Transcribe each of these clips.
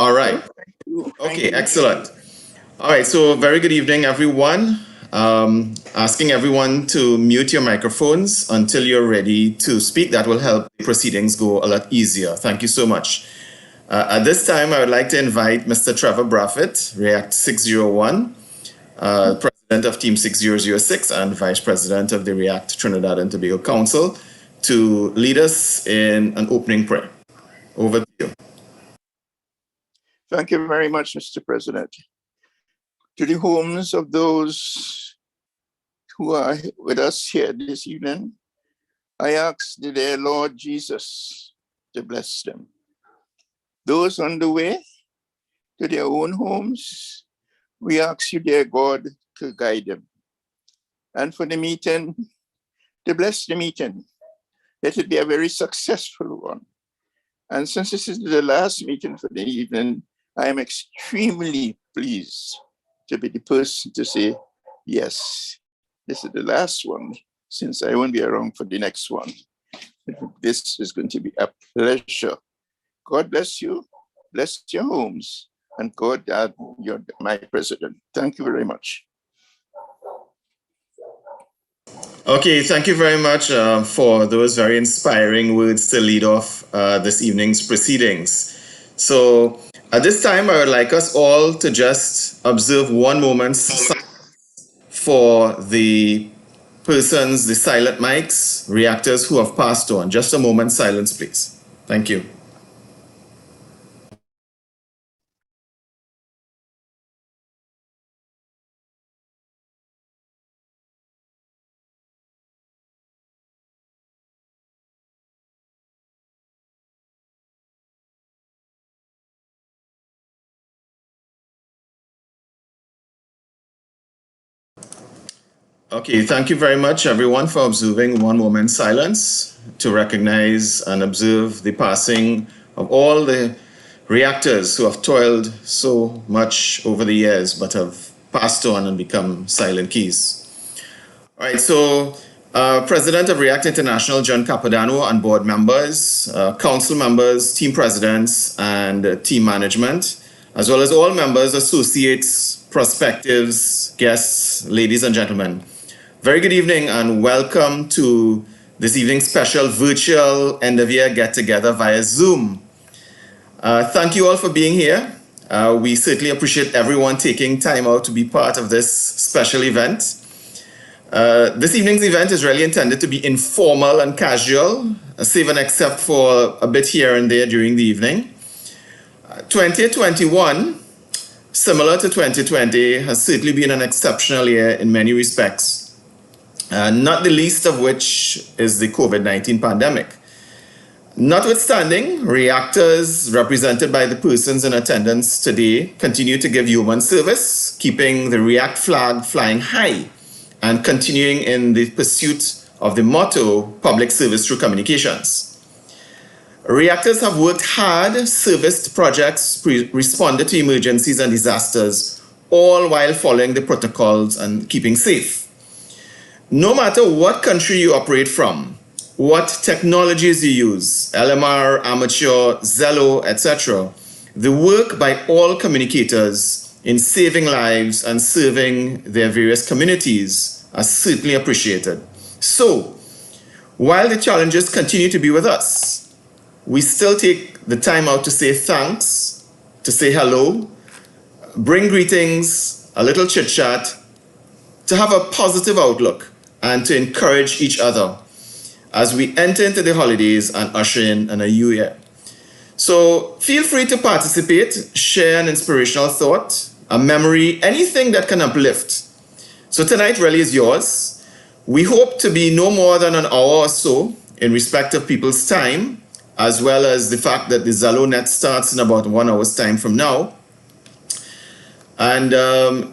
All right. Okay, excellent. All right, so very good evening, everyone. Asking everyone to mute your microphones until you're ready to speak. That will help proceedings go a lot easier. Thank you so much. At this time, I would like to invite Mr. Trevor Braffett, React 601, President of Team 6006 and Vice President of the React Trinidad and Tobago Council, to lead us in an opening prayer. Over to you. Thank you very much, Mr. President. To the homes of those who are with us here this evening, I ask the dear Lord Jesus to bless them. Those on the way to their own homes, we ask you, dear God, to guide them. And for the meeting, to bless the meeting. Let it be a very successful one. And since this is the last meeting for the evening, I am extremely pleased to be the person to say, yes, this is the last one, since I won't be around for the next one. This is going to be a pleasure. God bless you, bless your homes, and God, you're my president. Thank you very much. Okay, thank you very much for those very inspiring words to lead off this evening's proceedings. So at this time, I would like us all to just observe one moment for the persons, the silent mics, reactors who have passed on. Just a moment silence, please. Thank you. Okay, thank you very much, everyone, for observing one moment silence to recognize and observe the passing of all the reactors who have toiled so much over the years but have passed on and become silent keys. All right, so President of React International, John Capodanno, and board members, council members, team presidents, and team management, as well as all members, associates, prospectives, guests, ladies and gentlemen. Very good evening and welcome to this evening's special virtual end of year get together via Zoom. Thank you all for being here. We certainly appreciate everyone taking time out to be part of this special event. This evening's event is really intended to be informal and casual, save and except for a bit here and there during the evening. 2021, similar to 2020, has certainly been an exceptional year in many respects. Not the least of which is the COVID-19 pandemic. Notwithstanding, reactors represented by the persons in attendance today continue to give human service, keeping the React flag flying high and continuing in the pursuit of the motto, public service through communications. Reactors have worked hard, serviced projects, responded to emergencies and disasters, all while following the protocols and keeping safe. No matter what country you operate from, what technologies you use, LMR, amateur, Zello, etc., the work by all communicators in saving lives and serving their various communities are certainly appreciated. So, while the challenges continue to be with us, we still take the time out to say thanks, to say hello, bring greetings, a little chit-chat, to have a positive outlook, and to encourage each other as we enter into the holidays and usher in a new year. So feel free to participate, share an inspirational thought, a memory, anything that can uplift. So tonight really is yours. We hope to be no more than an hour or so in respect of people's time, as well as the fact that the Zello Net starts in about 1 hour's time from now. And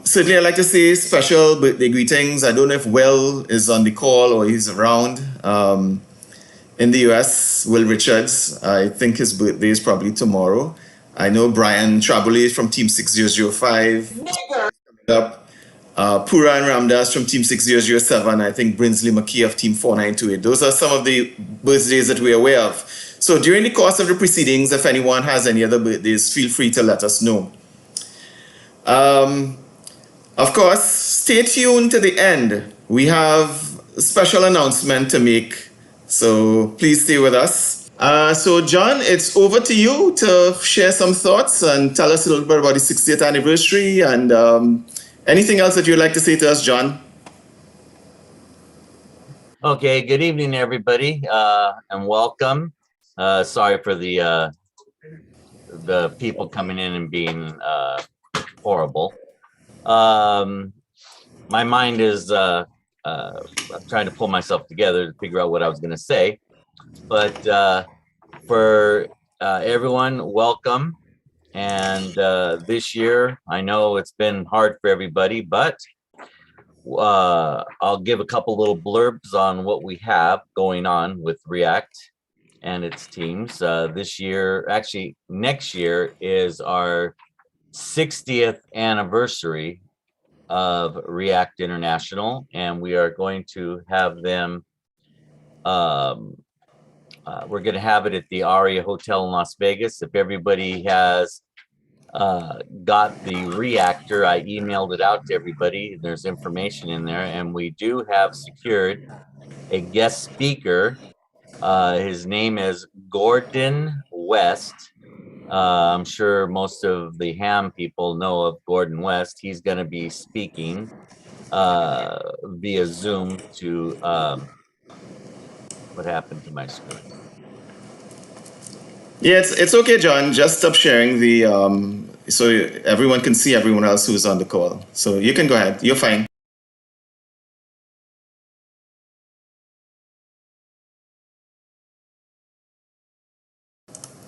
certainly I'd like to say special birthday greetings. I don't know if Will is on the call or he's around. In the US, Will Richards, I think his birthday is probably tomorrow. I know Brian Trabole from Team 6005 coming up. Pura and Ramdas from Team 6007. I think Brinsley McKee of Team 4928. Those are some of the birthdays that we're aware of. So during the course of the proceedings, if anyone has any other birthdays, feel free to let us know. Of course, stay tuned to the end. We have a special announcement to make, so please stay with us. So, John, it's over to you to share some thoughts and tell us a little bit about the 60th anniversary and anything else that you'd like to say to us, John. Okay, good evening, everybody, and welcome. Sorry for the people coming in and being horrible. My mind is I'm trying to pull myself together to figure out what I was going to say, but for everyone, welcome. And this year, I know it's been hard for everybody, but I'll give a couple little blurbs on what we have going on with React and its teams. This year, actually next year, is our 60th anniversary of React International, and we are going to have them, we're going to have it at the Aria Hotel in Las Vegas. If everybody has got the reactor, I emailed it out to everybody. There's information in there, and we do have secured a guest speaker. His name is Gordon West. I'm sure most of the ham people know of Gordon West. He's going to be speaking via Zoom to what happened to my screen. Yeah, it's okay, John. Just stop sharing the so everyone can see everyone else who's on the call. So you can go ahead. You're fine.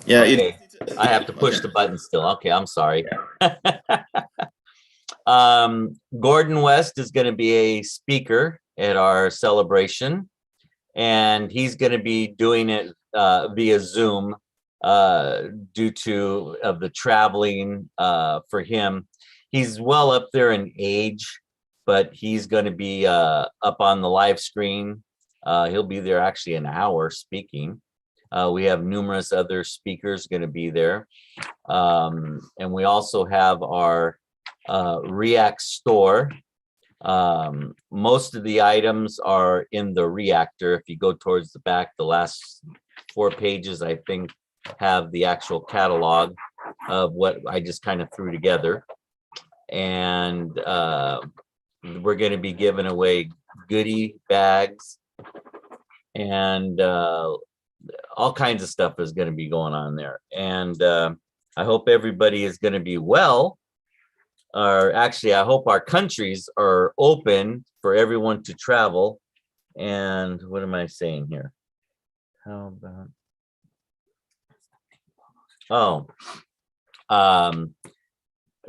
Yeah. Okay, I have to push the button still. Okay, I'm sorry. Gordon West is going to be a speaker at our celebration, and he's going to be doing it via Zoom due to the traveling for him. He's well up there in age, but he's going to be up on the live screen. He'll be there actually an hour speaking. We have numerous other speakers going to be there. And we also have our React store. Most of the items are in the reactor. If you go towards the back, the last 4 pages, I think, have the actual catalog of what I just kind of threw together. And we're going to be giving away goodie bags, and all kinds of stuff is going to be going on there. And I hope everybody is going to be well. Or actually, I hope our countries are open for everyone to travel. And what am I saying here? How about?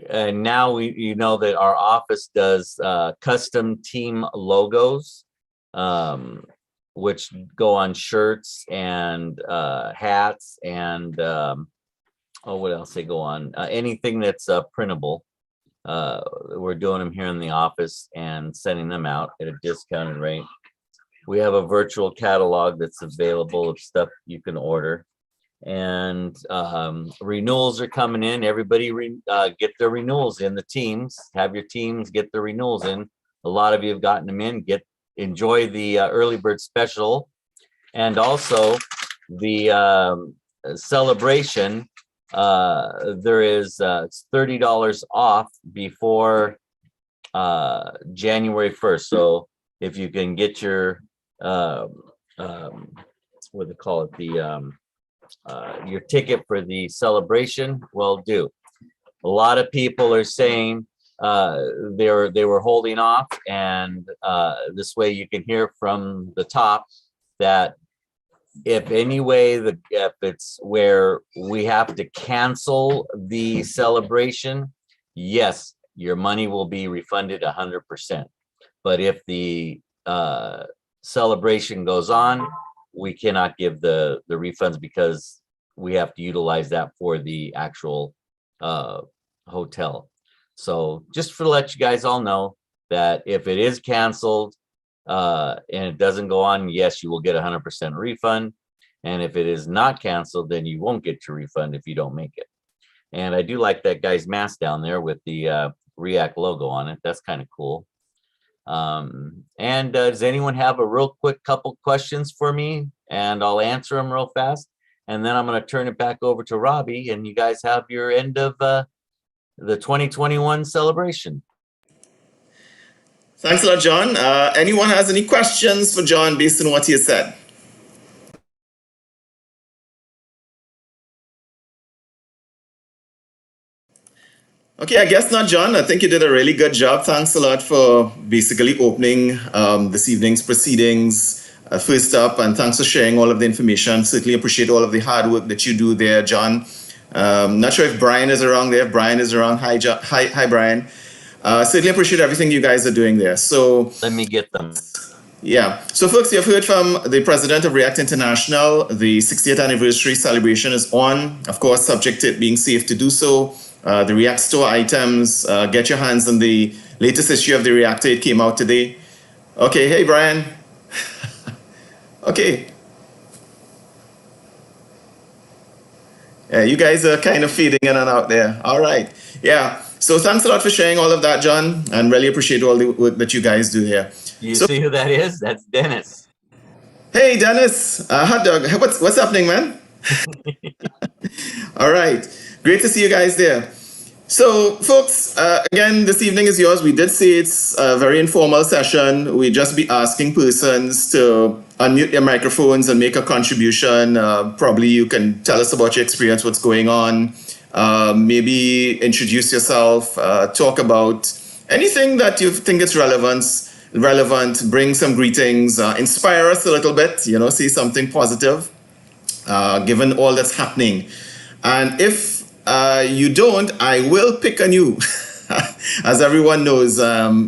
And now you know that our office does custom team logos, which go on shirts and hats and what else they go on? Anything that's printable. We're doing them here in the office and sending them out at a discounted rate. We have a virtual catalog that's available of stuff you can order. And renewals are coming in. Everybody get their renewals in. The teams, have your teams get the renewals in. A lot of you have gotten them in. Enjoy the early bird special, and also the celebration. There is it's $30 off before January 1st. So if you can get your what do they call it, your ticket for the celebration, well, do. A lot of people are saying they were holding off, and this way you can hear from the top that if it's where we have to cancel the celebration, yes, your money will be refunded 100%. But if the celebration goes on, we cannot give the refunds because we have to utilize that for the actual hotel. So just to let you guys all know that if it is canceled and it doesn't go on, yes, you will get 100% refund. And if it is not canceled, then you won't get your refund if you don't make it. And I do like that guy's mask down there with the React logo on it. That's kind of cool. And does anyone have a real quick couple questions for me? And I'll answer them real fast. And then I'm going to turn it back over to Robbie, and you guys have your end of the 2021 celebration. Thanks a lot, John. Anyone has any questions for John based on what he has said? Okay, I guess not, John. I think you did a really good job. Thanks a lot for basically opening this evening's proceedings. First up, and thanks for sharing all of the information. Certainly appreciate all of the hard work that you do there, John. Not sure if Brian is around there. If Brian is around, hi, hi, Brian. Certainly appreciate everything you guys are doing there. So let me get them. Yeah. So, folks, you've heard from the president of React International. The 60th anniversary celebration is on, of course, subject to it being safe to do so. The React Store items, get your hands on the latest issue of the Reactor. It came out today. Okay. Hey, Brian. Okay. Yeah, you guys are kind of fading in and out there. All right. Yeah. So thanks a lot for sharing all of that, John, and really appreciate all the work that you guys do here. You see who that is? That's Dennis. Hey, Dennis. Hot dog. What's happening, man? All right. Great to see you guys there. So, folks, again, this evening is yours. We did say it's a very informal session. We just be asking persons to unmute their microphones and make a contribution. Probably you can tell us about your experience, what's going on. Maybe introduce yourself, talk about anything that you think is relevant, bring some greetings, inspire us a little bit, say something positive, given all that's happening. And if you don't, I will pick on you. As everyone knows,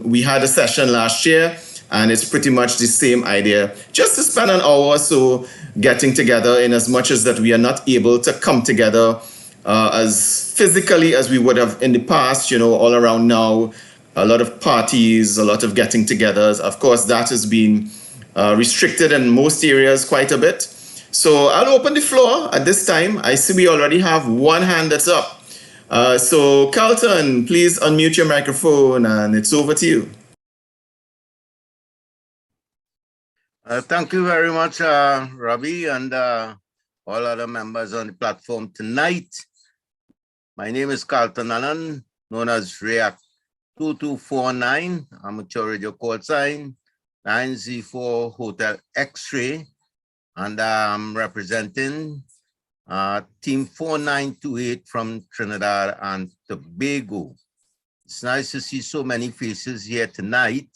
we had a session last year, and it's pretty much the same idea. Just to spend an hour or so getting together, in as much as that we are not able to come together as physically as we would have in the past, all around now. A lot of parties, a lot of getting togethers. Of course, that has been restricted in most areas quite a bit. So I'll open the floor at this time. I see we already have one hand that's up. So Carlton, please unmute your microphone and it's over to you. Thank you very much, Robbie, and all other members on the platform tonight. My name is Carlton Allen, known as React 2249, amateur radio call sign 9Z4 Hotel X-ray, and I'm representing Team 4928 from Trinidad and Tobago. It's nice to see so many faces here tonight.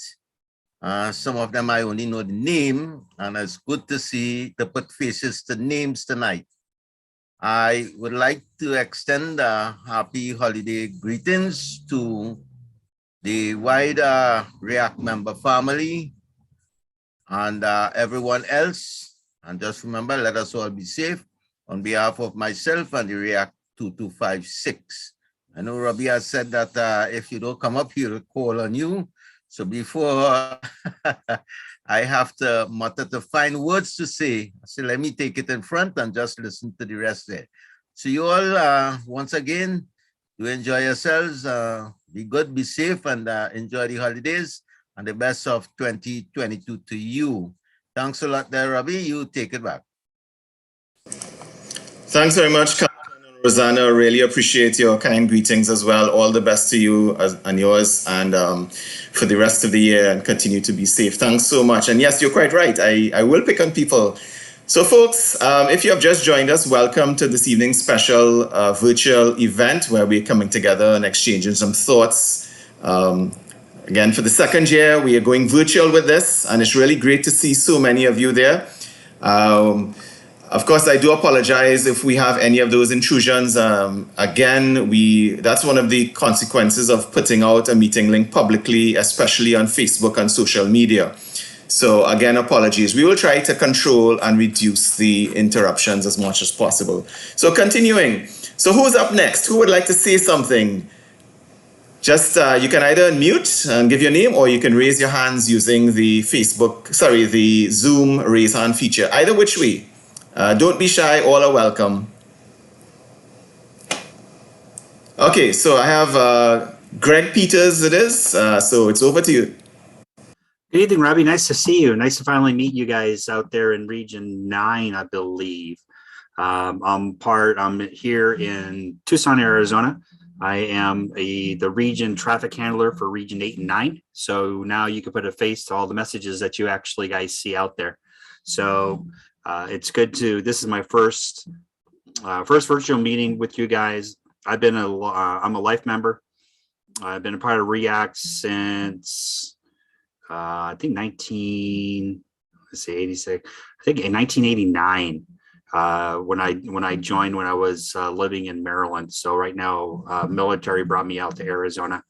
Some of them I only know the name, and it's good to put faces to names tonight. I would like to extend happy holiday greetings to the wider React member family and everyone else. And just remember, let us all be safe on behalf of myself and the React 2256. I know Robbie has said that if you don't come up, he'll call on you. So before I have to mutter to find words to say, so let me take it in front and just listen to the rest there. So you all, once again, do enjoy yourselves. Be good, be safe, and enjoy the holidays. And the best of 2022 to you. Thanks a lot there, Robbie. You take it back. Thanks very much, Carlton and Rosanna. Really appreciate your kind greetings as well. All the best to you and yours, and for the rest of the year, and continue to be safe. Thanks so much. And yes, you're quite right. I will pick on people. So folks, if you have just joined us, welcome to this evening's special virtual event where we're coming together and exchanging some thoughts. Again, for the second year, we are going virtual with this, and it's really great to see so many of you there. Of course, I do apologize if we have any of those intrusions. Again, that's one of the consequences of putting out a meeting link publicly, especially on Facebook and social media. So again, apologies. We will try to control and reduce the interruptions as much as possible. So continuing. So who's up next? Who would like to say something? Just, you can either unmute and give your name, or you can raise your hands using the the Zoom raise hand feature. Either which way. Don't be shy, all are welcome. Okay, so I have Greg Peters, it is. So it's over to you. Good evening, Robbie. Nice to see you. Nice to finally meet you guys out there in Region 9, I believe. I'm here in Tucson, Arizona. I am the region traffic handler for Region 8 and 9. So now you can put a face to all the messages that you actually guys see out there. So it's good to, this is my first virtual meeting with you guys. I'm a life member. I've been a part of React since I think 86. I think in 1989 when I joined when I was living in Maryland. So right now, military brought me out to Arizona,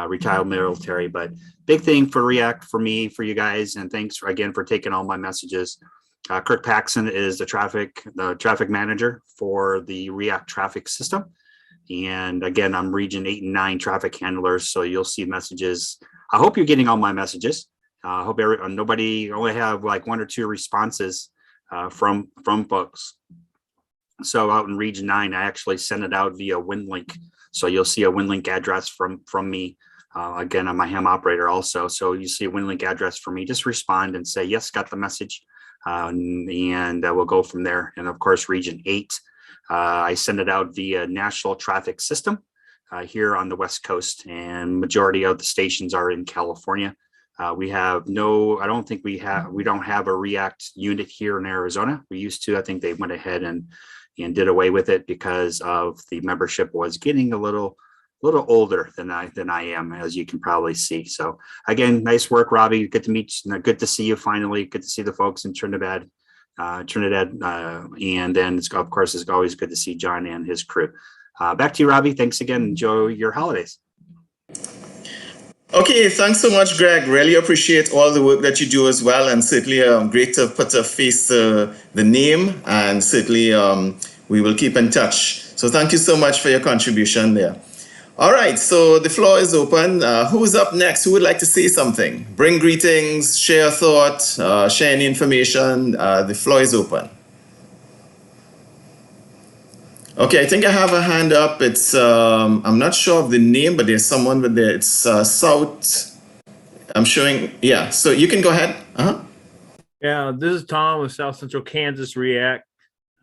retired military. But big thing for React for me, for you guys, and thanks again for taking all my messages. Kirk Paxson is the traffic manager for the React traffic system. And again, I'm Region 8 and 9 traffic handlers. So you'll see messages. I hope you're getting all my messages. I hope nobody only have like 1 or 2 responses from folks. So out in Region 9, I actually sent it out via WinLink. So you'll see a WinLink address from me. Again, I'm a ham operator also. So you see a WinLink address for me. Just respond and say, yes, got the message. And we'll go from there. And of course, Region 8, I send it out via National Traffic System here on the West Coast. And majority of the stations are in California. We have no, I don't think we don't have a React unit here in Arizona. We used to. I think they went ahead and did away with it because of the membership was getting a little older than I am, as you can probably see. So again, nice work, Robbie. Good to meet you. Good to see you finally. Good to see the folks in Trinidad. And then of course, it's always good to see John and his crew. Back to you, Robbie. Thanks again. Enjoy your holidays. Okay, thanks so much, Greg. Really appreciate all the work that you do as well, and certainly great to put a face to the name, and certainly we will keep in touch. So thank you so much for your contribution there. All right, so the floor is open. Who's up next? Who would like to say something? Bring greetings, share a thought, share any information. The floor is open. Okay, I think I have a hand up. It's I'm not sure of the name, but there's someone with there. It's South. I'm showing. Yeah, so you can go ahead. Yeah, this is Tom with South Central Kansas React.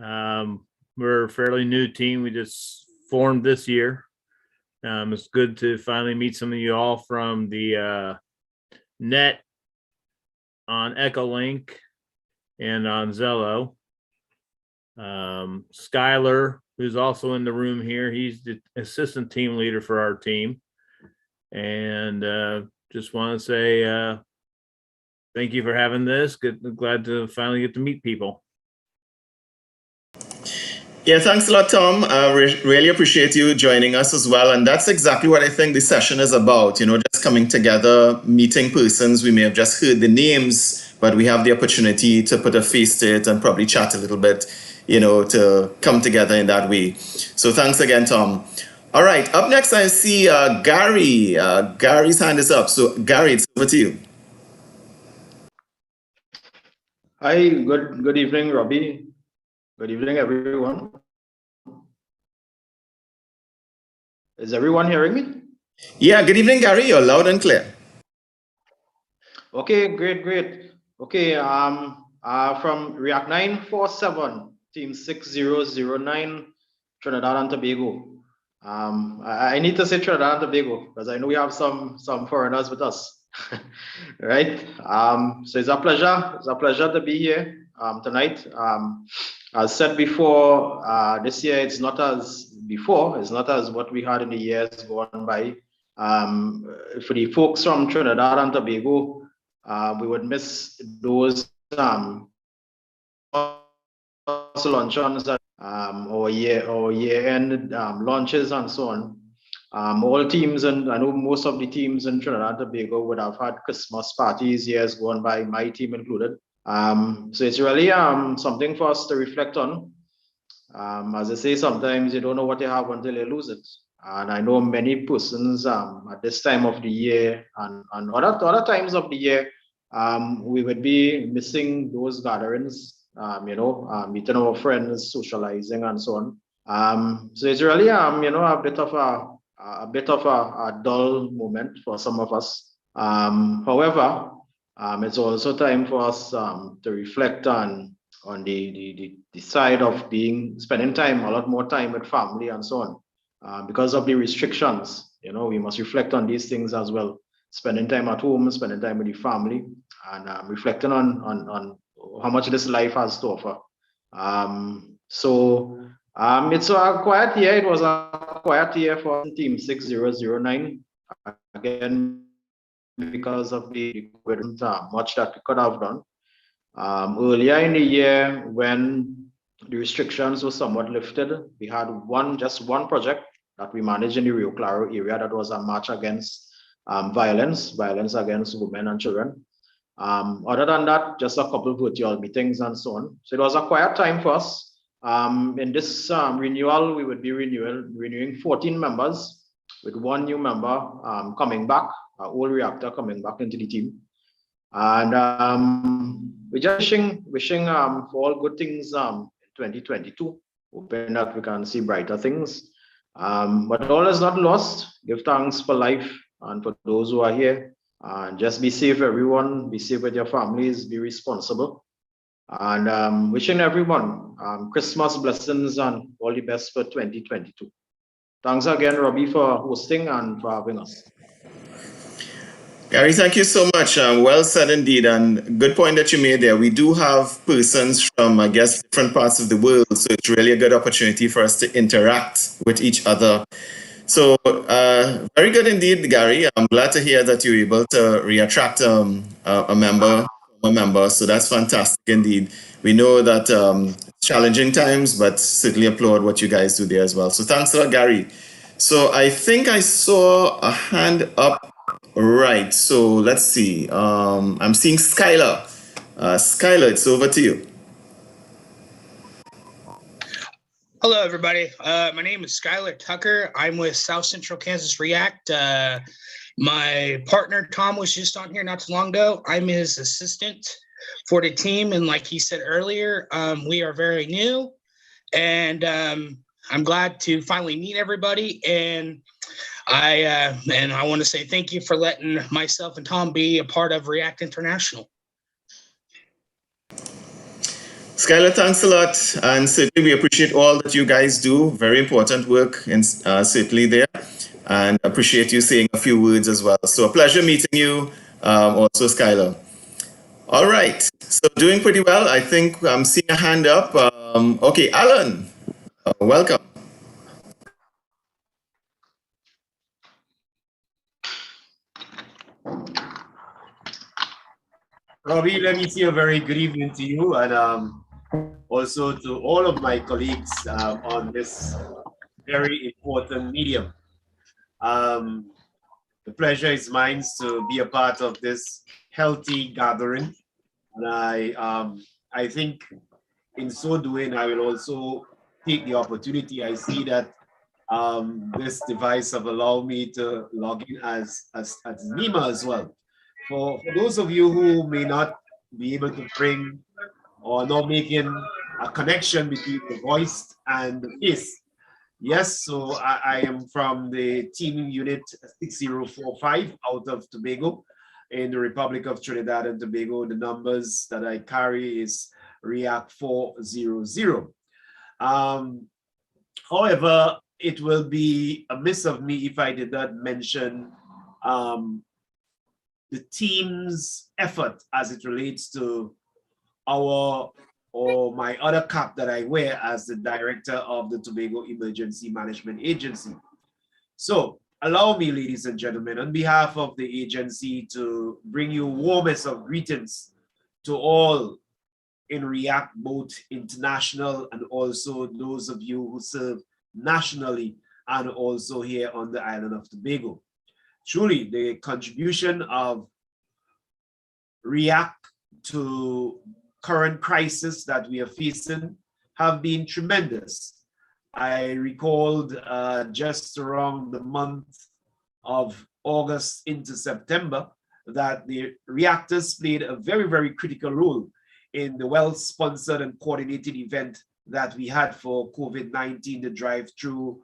We're a fairly new team. We just formed this year. It's good to finally meet some of you all from the net on Echolink and on Zello. Skylar, who's also in the room here, he's the assistant team leader for our team. And just want to say thank you for having this. Glad to finally get to meet people. Yeah, thanks a lot, Tom. Really appreciate you joining us as well. And that's exactly what I think the session is about, just coming together, meeting persons. We may have just heard the names, but we have the opportunity to put a face to it and probably chat a little bit, to come together in that way. So thanks again, Tom. All right, up next, I see Gary. Gary's hand is up. So Gary, it's over to you. Hi, good evening, Robbie. Good evening, everyone. Is everyone hearing me? Yeah, good evening, Gary. You're loud and clear. Okay, great. Okay, from React 947, team 6009, Trinidad and Tobago. I need to say Trinidad and Tobago because I know we have some foreigners with us, right? So it's a pleasure to be here tonight. As said before, this year it's not as before. It's not as what we had in the years gone by. For the folks from Trinidad and Tobago, we would miss those luncheons or year-end launches and so on. All teams, and I know most of the teams in Trinidad and Tobago would have had Christmas parties years gone by, my team included. So it's really something for us to reflect on. As I say, sometimes you don't know what you have until you lose it. And I know many persons at this time of the year and other times of the year, we would be missing those gatherings meeting our friends, socializing, and so on. So it's really, a bit of a dull moment for some of us. However, it's also time for us to reflect on the side of spending time, a lot more time with family and so on. Because of the restrictions, we must reflect on these things as well. Spending time at home, spending time with the family, and reflecting on how much this life has to offer. It's a quiet year. It was a quiet year for Team 6009. Again, because of the much that we could have done. Earlier in the year, when the restrictions were somewhat lifted, we had just one project that we managed in the Rio Claro area that was a march against violence against women and children. Other than that, just a couple of virtual meetings and so on. So it was a quiet time for us. In this renewal, we would be renewing 14 members with one new member coming back, an old reactor coming back into the team. And we're just wishing for all good things in 2022, hoping that we can see brighter things. But all is not lost. Give thanks for life and for those who are here. And just be safe, everyone. Be safe with your families. Be responsible. And wishing everyone Christmas blessings and all the best for 2022. Thanks again, Robbie, for hosting and for having us. Gary, thank you so much. Well said indeed, and good point that you made there. We do have persons from, I guess, different parts of the world, so it's really a good opportunity for us to interact with each other. So, very good indeed, Gary. I'm glad to hear that you were able to reattract a member. So that's fantastic indeed. We know that challenging times, but certainly applaud what you guys do there as well. So thanks a lot, Gary. So I think I saw a hand up. Right. So let's see. I'm seeing Skylar. Skylar, it's over to you. Hello, everybody. My name is Skylar Tucker. I'm with South Central Kansas React. My partner, Tom, was just on here not too long ago. I'm his assistant for the team. And like he said earlier, we are very new. And I'm glad to finally meet everybody. And I want to say thank you for letting myself and Tom be a part of React International. Skylar, thanks a lot. And certainly we appreciate all that you guys do. Very important work, and certainly there. And appreciate you saying a few words as well. So a pleasure meeting you, also Skylar. All right. So doing pretty well. I think I'm seeing a hand up. Okay, Alan, welcome. Robbie, let me say a very good evening to you and also to all of my colleagues on this very important medium. The pleasure is mine to be a part of this healthy gathering. And I think in so doing, I will also take the opportunity. I see that this device have allowed me to log in as Nima as well. For those of you who may not be able to bring or not making a connection between the voice and the face, yes, so I am from the team unit 6045 out of Tobago in the Republic of Trinidad and Tobago. The numbers that I carry is React 400. However, it will be amiss of me if I did not mention the team's effort as it relates to my other cap that I wear as the director of the Tobago Emergency Management Agency. So allow me, ladies and gentlemen, on behalf of the agency to bring you warmest of greetings to all in React, both international and also those of you who serve nationally and also here on the island of Tobago. Truly, the contribution of React to current crisis that we are facing have been tremendous. I recalled just around the month of August into September that the reactors played a very, very critical role in the well-sponsored and coordinated event that we had for COVID-19, the drive-through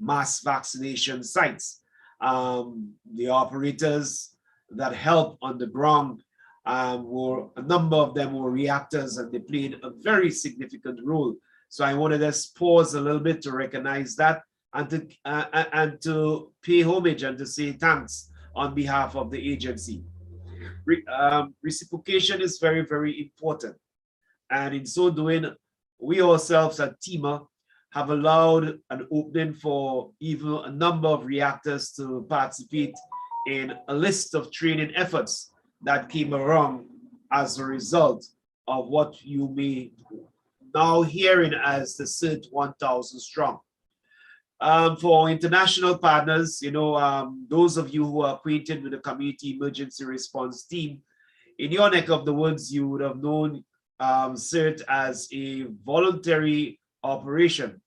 mass vaccination sites. The operators that helped on the ground were, a number of them were reactors, and they played a very significant role. So I wanted to just pause a little bit to recognize that and to pay homage and to say thanks on behalf of the agency. Reciprocation is very, very important. And in so doing, we ourselves at TEMA have allowed an opening for even a number of reactors to participate in a list of training efforts that came around as a result of what you may now hearing as the CERT 1000 strong. For international partners, you know, those of you who are acquainted with the Community Emergency Response Team, in your neck of the woods, you would have known CERT as a voluntary operation.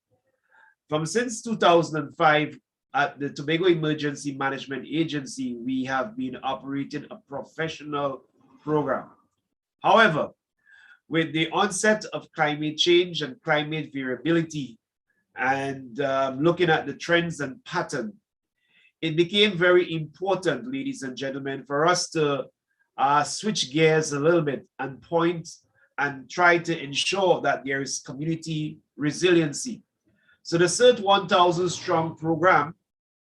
Since 2005, at the Tobago Emergency Management Agency, we have been operating a professional program. However, with the onset of climate change and climate variability, and looking at the trends and pattern, it became very important, ladies and gentlemen, for us to switch gears a little bit and point and try to ensure that there is community resiliency. So the CERT 1000 strong program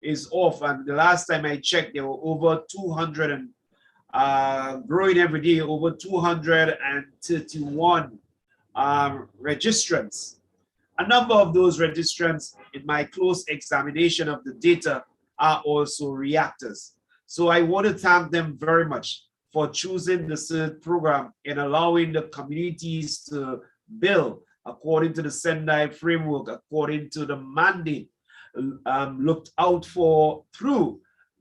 is off, and the last time I checked, there were over 200 and growing every day, over 231 registrants. A number of those registrants, in my close examination of the data, are also reactors. So I want to thank them very much for choosing the CERT program and allowing the communities to build according to the Sendai framework, according to the mandate looked out for through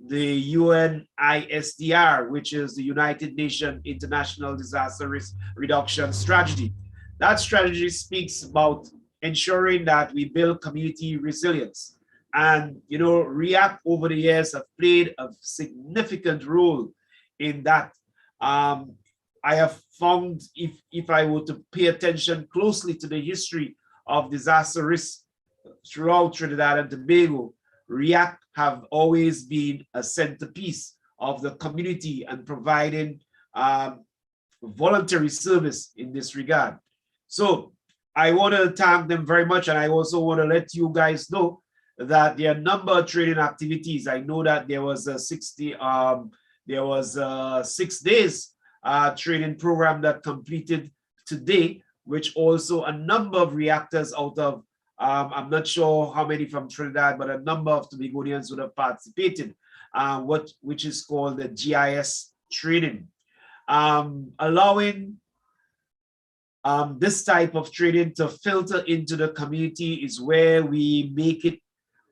the UNISDR, which is the United Nations International Disaster Risk Reduction Strategy. That strategy speaks about ensuring that we build community resilience. And, you know, REACT over the years have played a significant role in that. I have found if I were to pay attention closely to the history of disaster risk throughout Trinidad and Tobago, REACT have always been a centerpiece of the community and providing voluntary service in this regard. So I want to thank them very much, and I also want to let you guys know that there are a number of training activities. I know that there was a 6 days training program that completed today, which also a number of reactors out of I'm not sure how many from Trinidad, but a number of Tobagonians would have participated, which is called the GIS training. Allowing this type of training to filter into the community is where we make it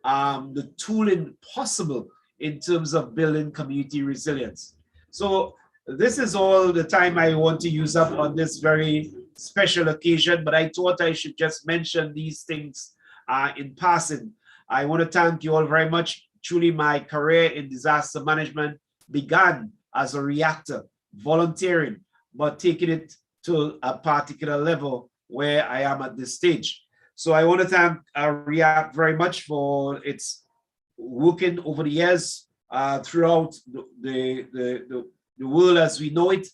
the tooling possible in terms of building community resilience. So this is all the time I want to use up on this very special occasion, but I thought I should just mention these things in passing. I want to thank you all very much. Truly, my career in disaster management began as a reactor, volunteering, but taking it to a particular level where I am at this stage. So I want to thank REACT very much for its working over the years throughout the world as we know it.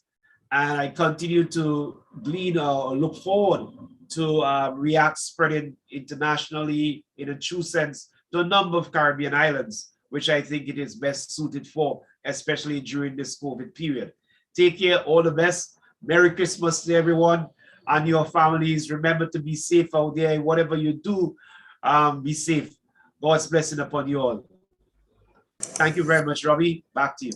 And I continue to glean or look forward to REACT spreading internationally in a true sense to a number of Caribbean islands, which I think it is best suited for, especially during this COVID period. Take care, all the best. Merry Christmas to everyone and your families. Remember to be safe out there. Whatever you do, be safe. God's blessing upon you all. Thank you very much, Robbie. Back to you.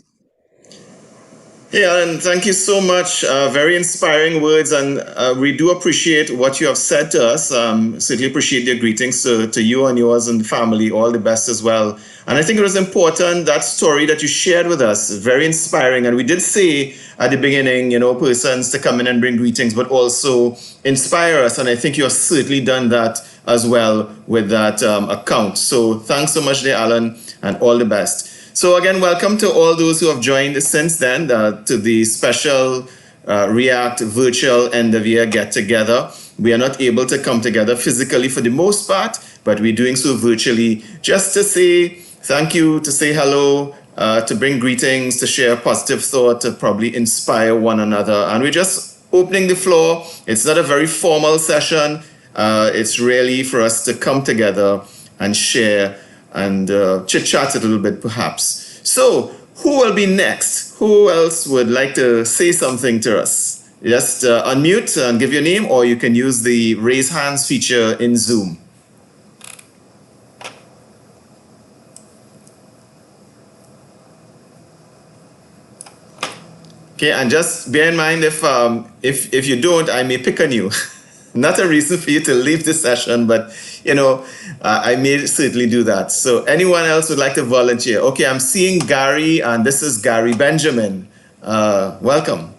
Yeah, and thank you so much. Very inspiring words, and we do appreciate what you have said to us. Certainly appreciate your greetings to you and yours and the family. All the best as well. And I think it was important, that story that you shared with us, very inspiring. And we did say at the beginning, you know, persons to come in and bring greetings, but also inspire us. And I think you have certainly done that as well with that account. So thanks so much there, Alan, and all the best. So again, welcome to all those who have joined since then to the special React virtual end of year get together. We are not able to come together physically for the most part, but we're doing so virtually just to say thank you, to say hello, to bring greetings, to share positive thought, to probably inspire one another. And we're just opening the floor. It's not a very formal session. It's really for us to come together and share and chit chat a little bit, perhaps. So, who will be next? Who else would like to say something to us? Just unmute and give your name, or you can use the raise hands feature in Zoom. Okay, and just bear in mind if you don't, I may pick on you. Not a reason for you to leave the session, but I may certainly do that. So anyone else would like to volunteer? Okay, I'm seeing Gary, and this is Gary Benjamin. Welcome.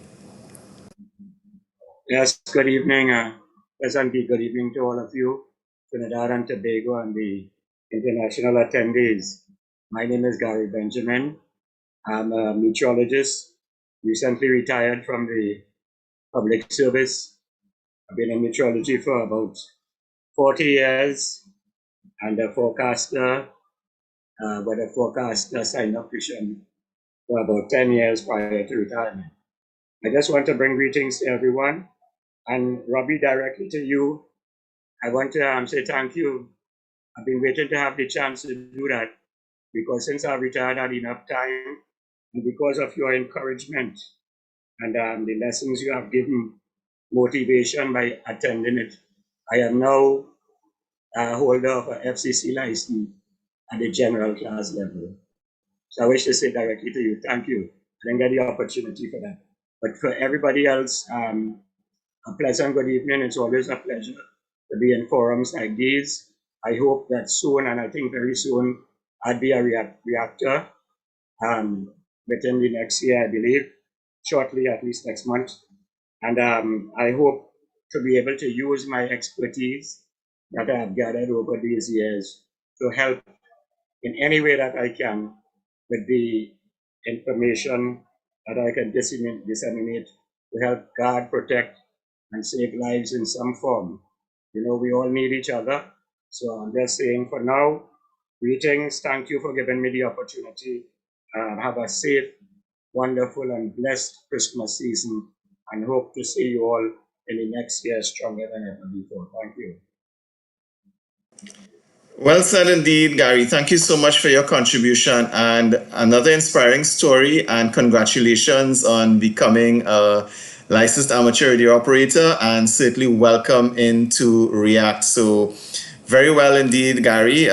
Yes, good evening. Pleasant good evening to all of you, Trinidad and Tobago, and the international attendees. My name is Gary Benjamin. I'm a meteorologist, recently retired from the public service. I've been in meteorology for about 40 years and a forecaster, weather forecaster sign up for about 10 years prior to retirement. I just want to bring greetings to everyone. And Robbie, directly to you, I want to say thank you. I've been waiting to have the chance to do that because since I've retired, I had enough time, and because of your encouragement and the lessons you have given, motivation by attending it, I am now a holder of a FCC license at the general class level. So I wish to say directly to you, thank you. I didn't get the opportunity for that. But for everybody else, a pleasant good evening. It's always a pleasure to be in forums like these. I hope that soon, and I think very soon, I'll be a reactor within the next year, I believe, shortly, at least next month. And I hope to be able to use my expertise that I have gathered over these years to help in any way that I can with the information that I can disseminate to help guard, protect, and save lives in some form. We all need each other. So I'm just saying for now, greetings. Thank you for giving me the opportunity. Have a safe, wonderful, and blessed Christmas season, and hope to see you all in the next year stronger than ever before. Thank you. Well said indeed, Gary. Thank you so much for your contribution and another inspiring story. And congratulations on becoming a licensed amateur radio operator, and certainly welcome into React. So, very well indeed, Gary.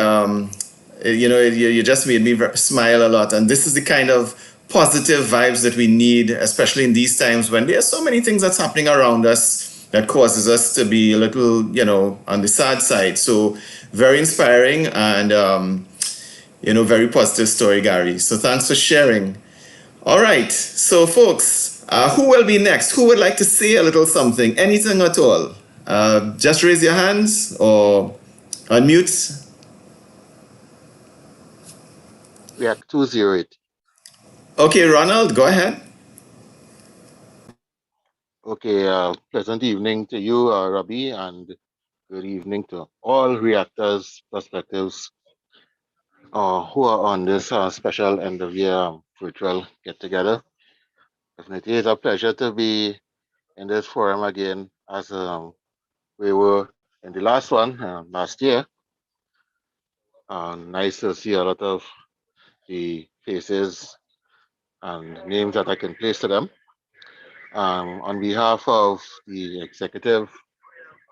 You just made me smile a lot. And this is the kind of positive vibes that we need, especially in these times when there are so many things that's happening around us that causes us to be a little, on the sad side. So very inspiring and, very positive story, Gary. So thanks for sharing. All right. So folks, who will be next? Who would like to say a little something? Anything at all? Just raise your hands or unmute. React 208. Okay, Ronald, go ahead. Okay, pleasant evening to you, Rabi, and good evening to all reactors, perspectives who are on this special end of year virtual get together. Definitely, it's a pleasure to be in this forum again as we were in the last one last year. Nice to see a lot of the faces and names that I can place to them. On behalf of the executive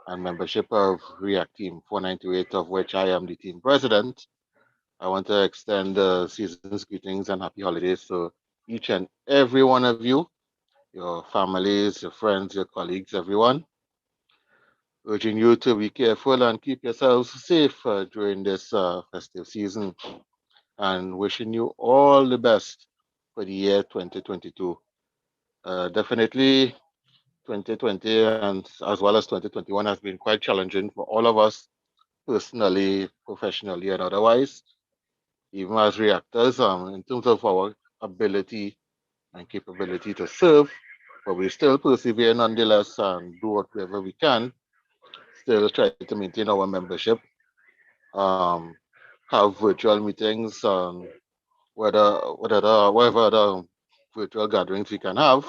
and membership of React Team 4928, of which I am the team president, I want to extend season's greetings and happy holidays to each and every one of you, your families, your friends, your colleagues, everyone. Urging you to be careful and keep yourselves safe during this festive season, and wishing you all the best for the year 2022. Definitely 2020 and as well as 2021 has been quite challenging for all of us, personally, professionally, and otherwise, even as reactors, in terms of our ability and capability to serve. but we still persevere nonetheless and do whatever we can. Still try to maintain our membership. Um, have virtual meetings and whatever other virtual gatherings we can have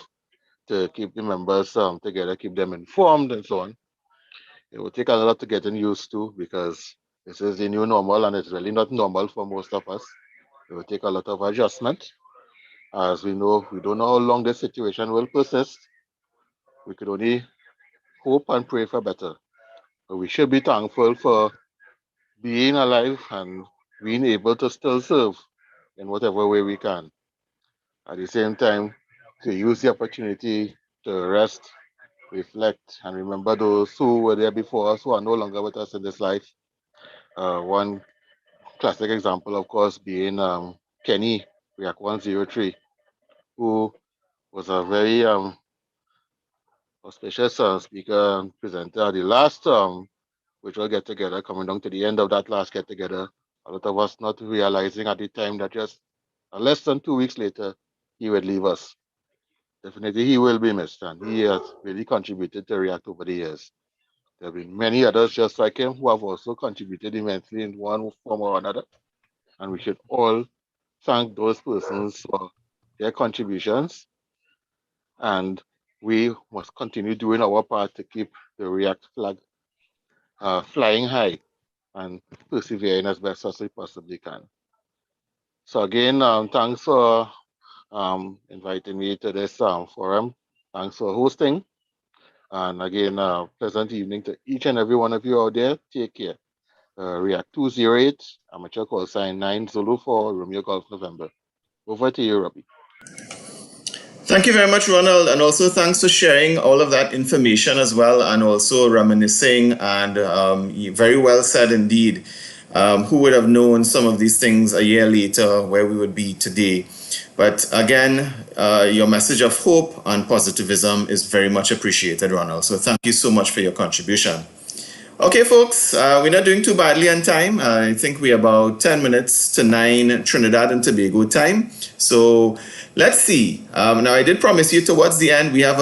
to keep the members together, keep them informed and so on. It will take a lot to getting used to because this is the new normal and it's really not normal for most of us. It will take a lot of adjustment. As we know, we don't know how long this situation will persist. We could only hope and pray for better. But we should be thankful for being alive and being able to still serve in whatever way we can. At the same time, to use the opportunity to rest, reflect, and remember those who were there before us who are no longer with us in this life. One classic example, of course, being Kenny, React 103, who was a very auspicious speaker and presenter at the last virtual get together, coming down to the end of that last get together. A lot of us not realizing at the time that just less than 2 weeks later, he would leave us. Definitely, he will be missed, and he has really contributed to React over the years. There have been many others just like him who have also contributed immensely in one form or another, and we should all thank those persons for their contributions, and we must continue doing our part to keep the React flag flying high and persevering as best as we possibly can. So again, thanks for inviting me to this forum. Thanks for hosting. And again, pleasant evening to each and every one of you out there. Take care. React 208, amateur call sign 9 Zulu 4 Romeo Golf November. Over to you, Robbie. Thank you very much, Ronald, and also thanks for sharing all of that information as well, and also reminiscing, and very well said indeed. Who would have known some of these things a year later where we would be today? But again, your message of hope and positivism is very much appreciated, Ronald. So thank you so much for your contribution. Okay, folks, we're not doing too badly on time. I think we're about 10 minutes to 9 Trinidad and Tobago time. So let's see. Now, I did promise you towards the end, we have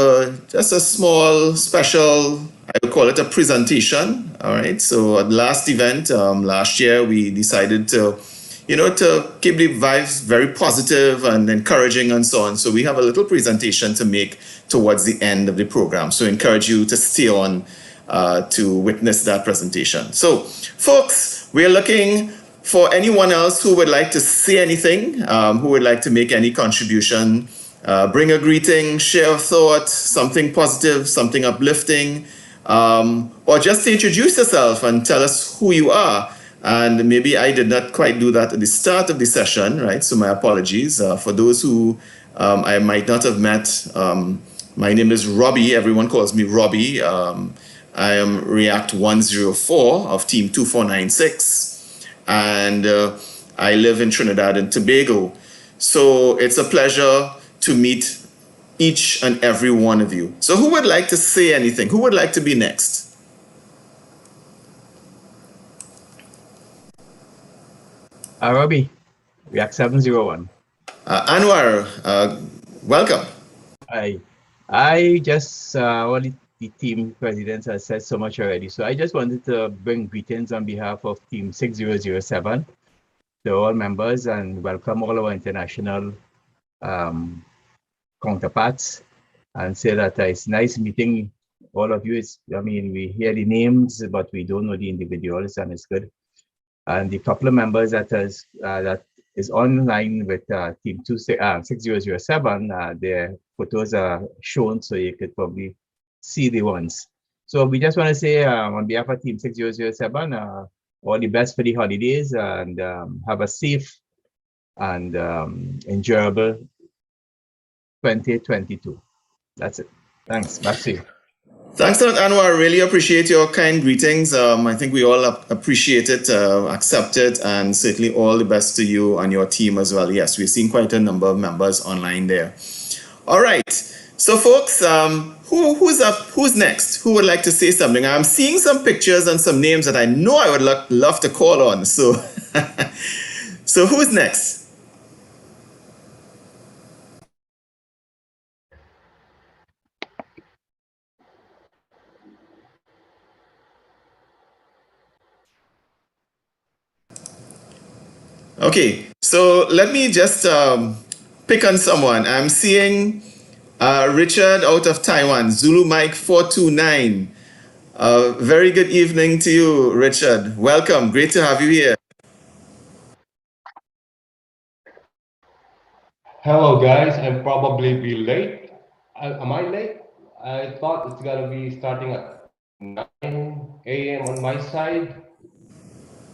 just a small special, I would call it a presentation. All right. So at the last event last year, we decided to keep the vibes very positive and encouraging and so on. So we have a little presentation to make towards the end of the program. So I encourage you to stay on to witness that presentation. So, folks, we're looking for anyone else who would like to say anything, who would like to make any contribution, bring a greeting, share a thought, something positive, something uplifting, or just to introduce yourself and tell us who you are. And maybe I did not quite do that at the start of the session, right? So my apologies. For those who I might not have met, my name is Robbie. Everyone calls me Robbie. I am React 104 of Team 2496, and I live in Trinidad and Tobago. So it's a pleasure to meet each and every one of you. So who would like to say anything? Who would like to be next? Robbie, React 701. Anwar, welcome. I just all the team presidents has said so much already, so I just wanted to bring greetings on behalf of Team 6007 to all members and welcome all our international counterparts, and say that it's nice meeting all of you. We hear the names, but we don't know the individuals, and it's good. And the couple of members that is online with Team 6007, their photos are shown, so you could probably see the ones. So we just want to say on behalf of Team 6007, all the best for the holidays, and have a safe and enjoyable 2022. That's it. Thanks. Back to you. Thanks a lot, Anwar. Really appreciate your kind greetings. I think we all appreciate it, accept it, and certainly all the best to you and your team as well. Yes, we've seen quite a number of members online there. All right. So, folks, who's up? Who's next? Who would like to say something? I'm seeing some pictures and some names that I know I would love to call on. So, so who's next? Okay, so let me just pick on someone. I'm seeing Richard out of Taiwan, Zulu Mike 429. Very good evening to you, Richard. Welcome. Great to have you here. Hello guys, I'll probably be late. Am I late? I thought it's gonna be starting at 9 a.m. on my side.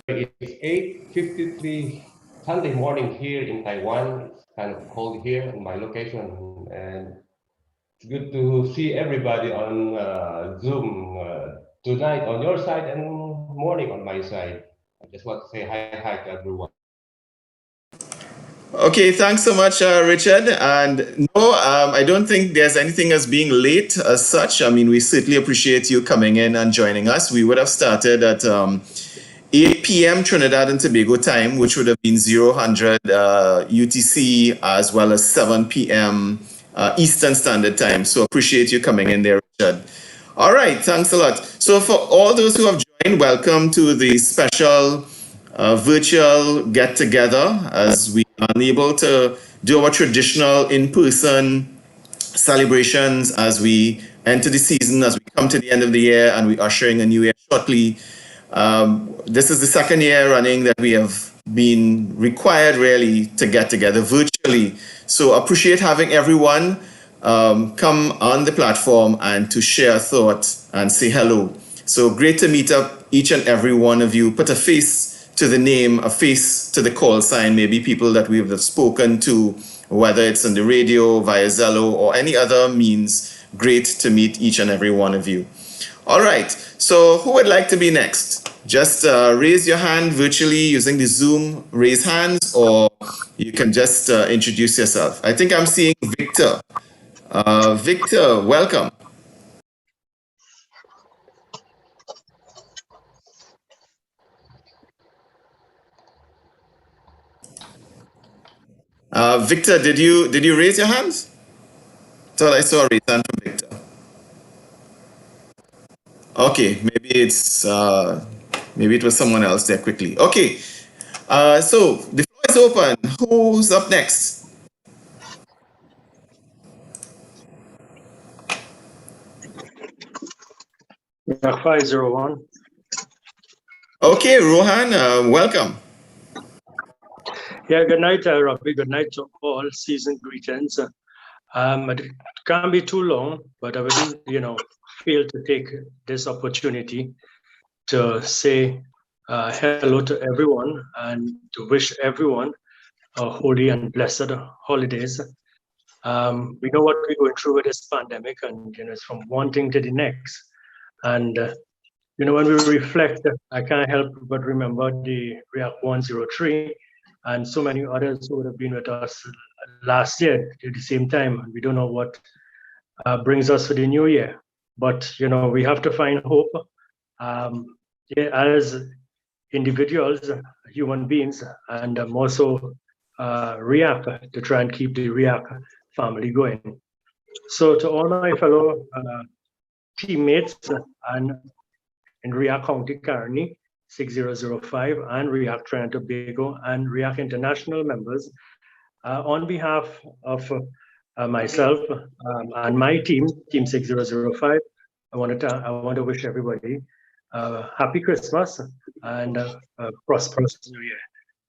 It's 8:53 Sunday morning here in Taiwan. It's kind of cold here in my location, and it's good to see everybody on Zoom tonight on your side and morning on my side. I just want to say hi to everyone. Okay, thanks so much, Richard. And no, I don't think there's anything as being late as such. I mean, we certainly appreciate you coming in and joining us. We would have started at 8 p.m. Trinidad and Tobago time, which would have been 0000 UTC, as well as 7 p.m. Eastern Standard Time. So appreciate you coming in there, Richard. All right, thanks a lot. So for all those who have joined, welcome to the special virtual get together as we are unable to do our traditional in-person celebrations as we enter the season, as we come to the end of the year and we are ushering a new year shortly. This is the second year running that we have been required really to get together virtually. So appreciate having everyone come on the platform and to share thoughts and say hello. So great to meet up each and every one of you, put a face to the name, a face to the call sign, maybe people that we have spoken to, whether it's on the radio, via Zello, or any other means. Great to meet each and every one of you. All right, so who would like to be next? Just raise your hand virtually using the Zoom raise hands, or you can just introduce yourself. I think I'm seeing Victor. Victor, welcome. Victor, did you raise your hands? Thought I saw a raise hand from Victor. Okay, maybe it was someone else there quickly. Okay, so the floor is open. Who's up next? Yeah, 501. Okay, Rohan, welcome. Yeah, good night, Robbie. Good night to all. Season greetings. It can't be too long, but I would, feel to take this opportunity to say hello to everyone and to wish everyone a holy and blessed holidays. We know what we're going through with this pandemic, and it's from one thing to the next. And when we reflect, I can't help but remember the React 103 and so many others who would have been with us last year at the same time. And we don't know what brings us to the new year. But, we have to find hope as individuals, human beings, and also React to try and keep the React family going. So to all my fellow teammates and in React County Carney 6005 and React Trinidad and Tobago and React International members, on behalf of myself and my team 6005, I want to wish everybody happy Christmas and a prosperous New Year.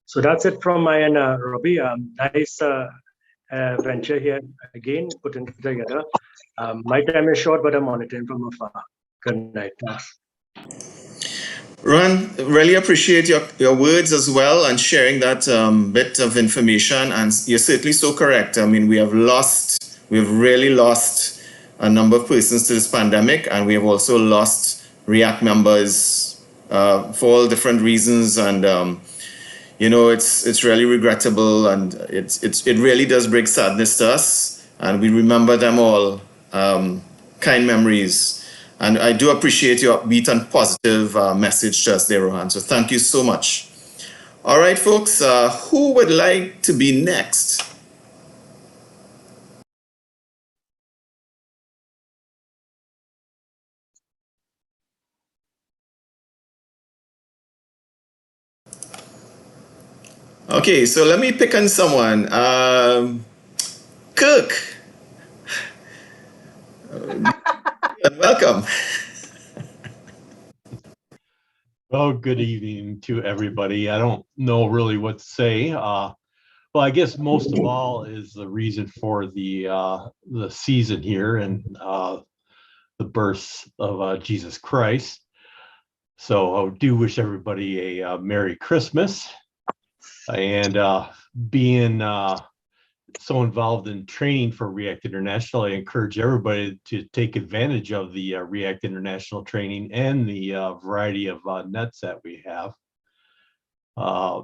So that's it from my end, Robbie. Nice venture here again, putting together. My time is short, but I'm monitoring from afar. Good night. Thanks. Ron, really appreciate your words as well and sharing that bit of information. And you're certainly so correct. I mean, we have really lost a number of persons to this pandemic, and we have also lost React members for all different reasons. And it's really regrettable, and it really does bring sadness to us. And we remember them all. Kind memories. And I do appreciate your upbeat and positive message to us there, Rohan. So thank you so much. All right, folks, who would like to be next? Okay, so let me pick on someone. Kirk, welcome. Oh, good evening to everybody. I don't know really what to say. Well, I guess most of all is the reason for the season here and the birth of Jesus Christ. So I do wish everybody a Merry Christmas. And being so involved in training for React International, I encourage everybody to take advantage of the React International training and the variety of nets that we have. I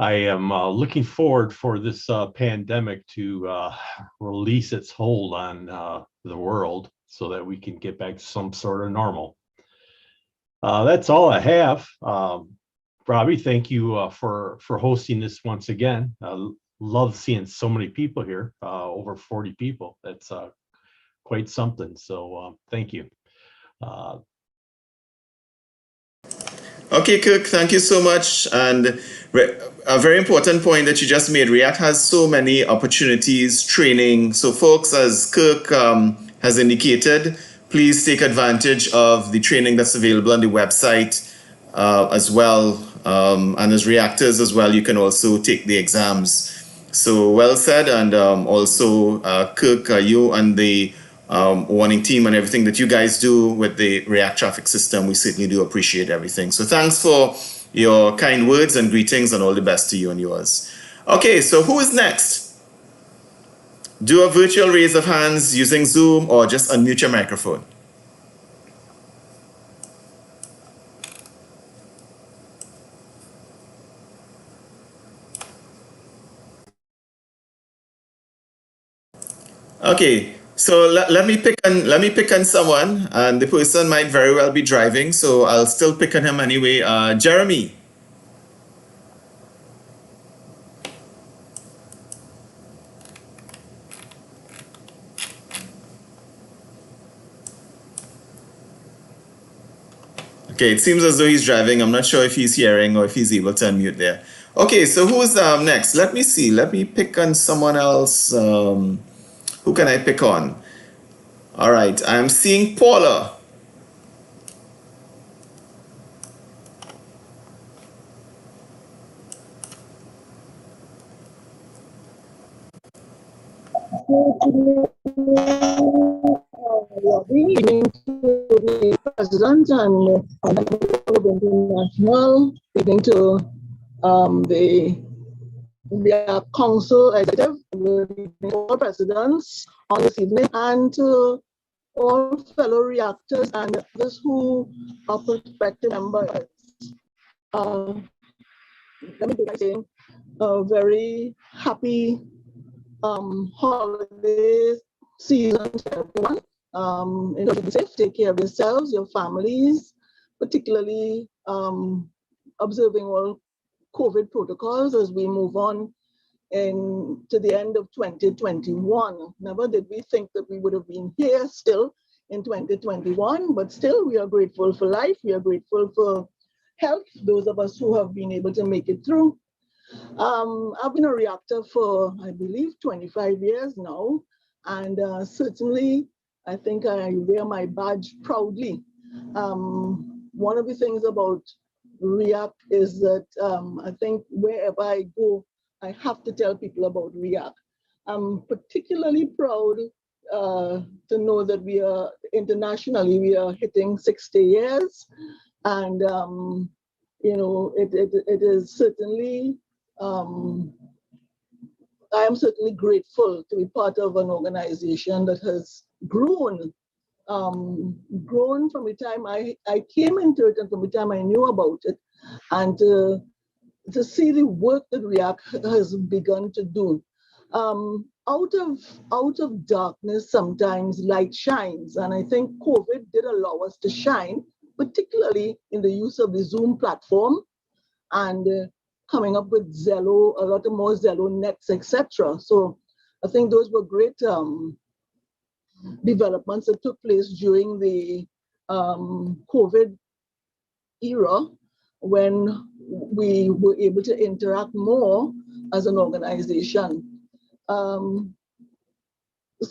am looking forward for this pandemic to release its hold on the world so that we can get back to some sort of normal. That's all I have. Robbie, thank you for hosting this once again. Love seeing so many people here, over 40 people. That's quite something. So thank you. Okay, Kirk, thank you so much. And a very important point that you just made, React has so many opportunities, training. So folks, as Kirk has indicated, please take advantage of the training that's available on the website as well. And as reactors as well, you can also take the exams. So well said. And also, Kirk, you and the warning team and everything that you guys do with the React traffic system, we certainly do appreciate everything. So thanks for your kind words and greetings, and all the best to you and yours. Okay, so who is next? Do a virtual raise of hands using Zoom or just unmute your microphone. Okay, so let me pick on someone, and the person might very well be driving, so I'll still pick on him anyway. Jeremy. Okay, it seems as though he's driving. I'm not sure if he's hearing or if he's able to unmute there. Okay, so who's next? Let me see. Let me pick on someone else. Who can I pick on? All right, I'm seeing Paula. Good evening to the President and International, good evening to the Council Executive, good evening to all presidents on this evening, and to all fellow reactors and those who are prospective members. Let me begin by saying a very happy holiday season to everyone. Be safe, take care of yourselves, your families, particularly observing all COVID protocols as we move on to the end of 2021. Never did we think that we would have been here still in 2021, but still we are grateful for life. We are grateful for health, those of us who have been able to make it through. I've been a reactor for, I believe, 25 years now, and certainly I think I wear my badge proudly. One of the things about React is that I think wherever I go, I have to tell people about React. I'm particularly proud to know that we are internationally, we are hitting 60 years, and you know, it is certainly, I am certainly grateful to be part of an organization that has grown from the time I came into it and from the time I knew about it, and to see the work that React has begun to do. Out of darkness, sometimes light shines, and I think COVID did allow us to shine, particularly in the use of the Zoom platform and coming up with Zello, a lot of more Zello nets, etc. So I think those were great developments that took place during the COVID era, when we were able to interact more as an organization.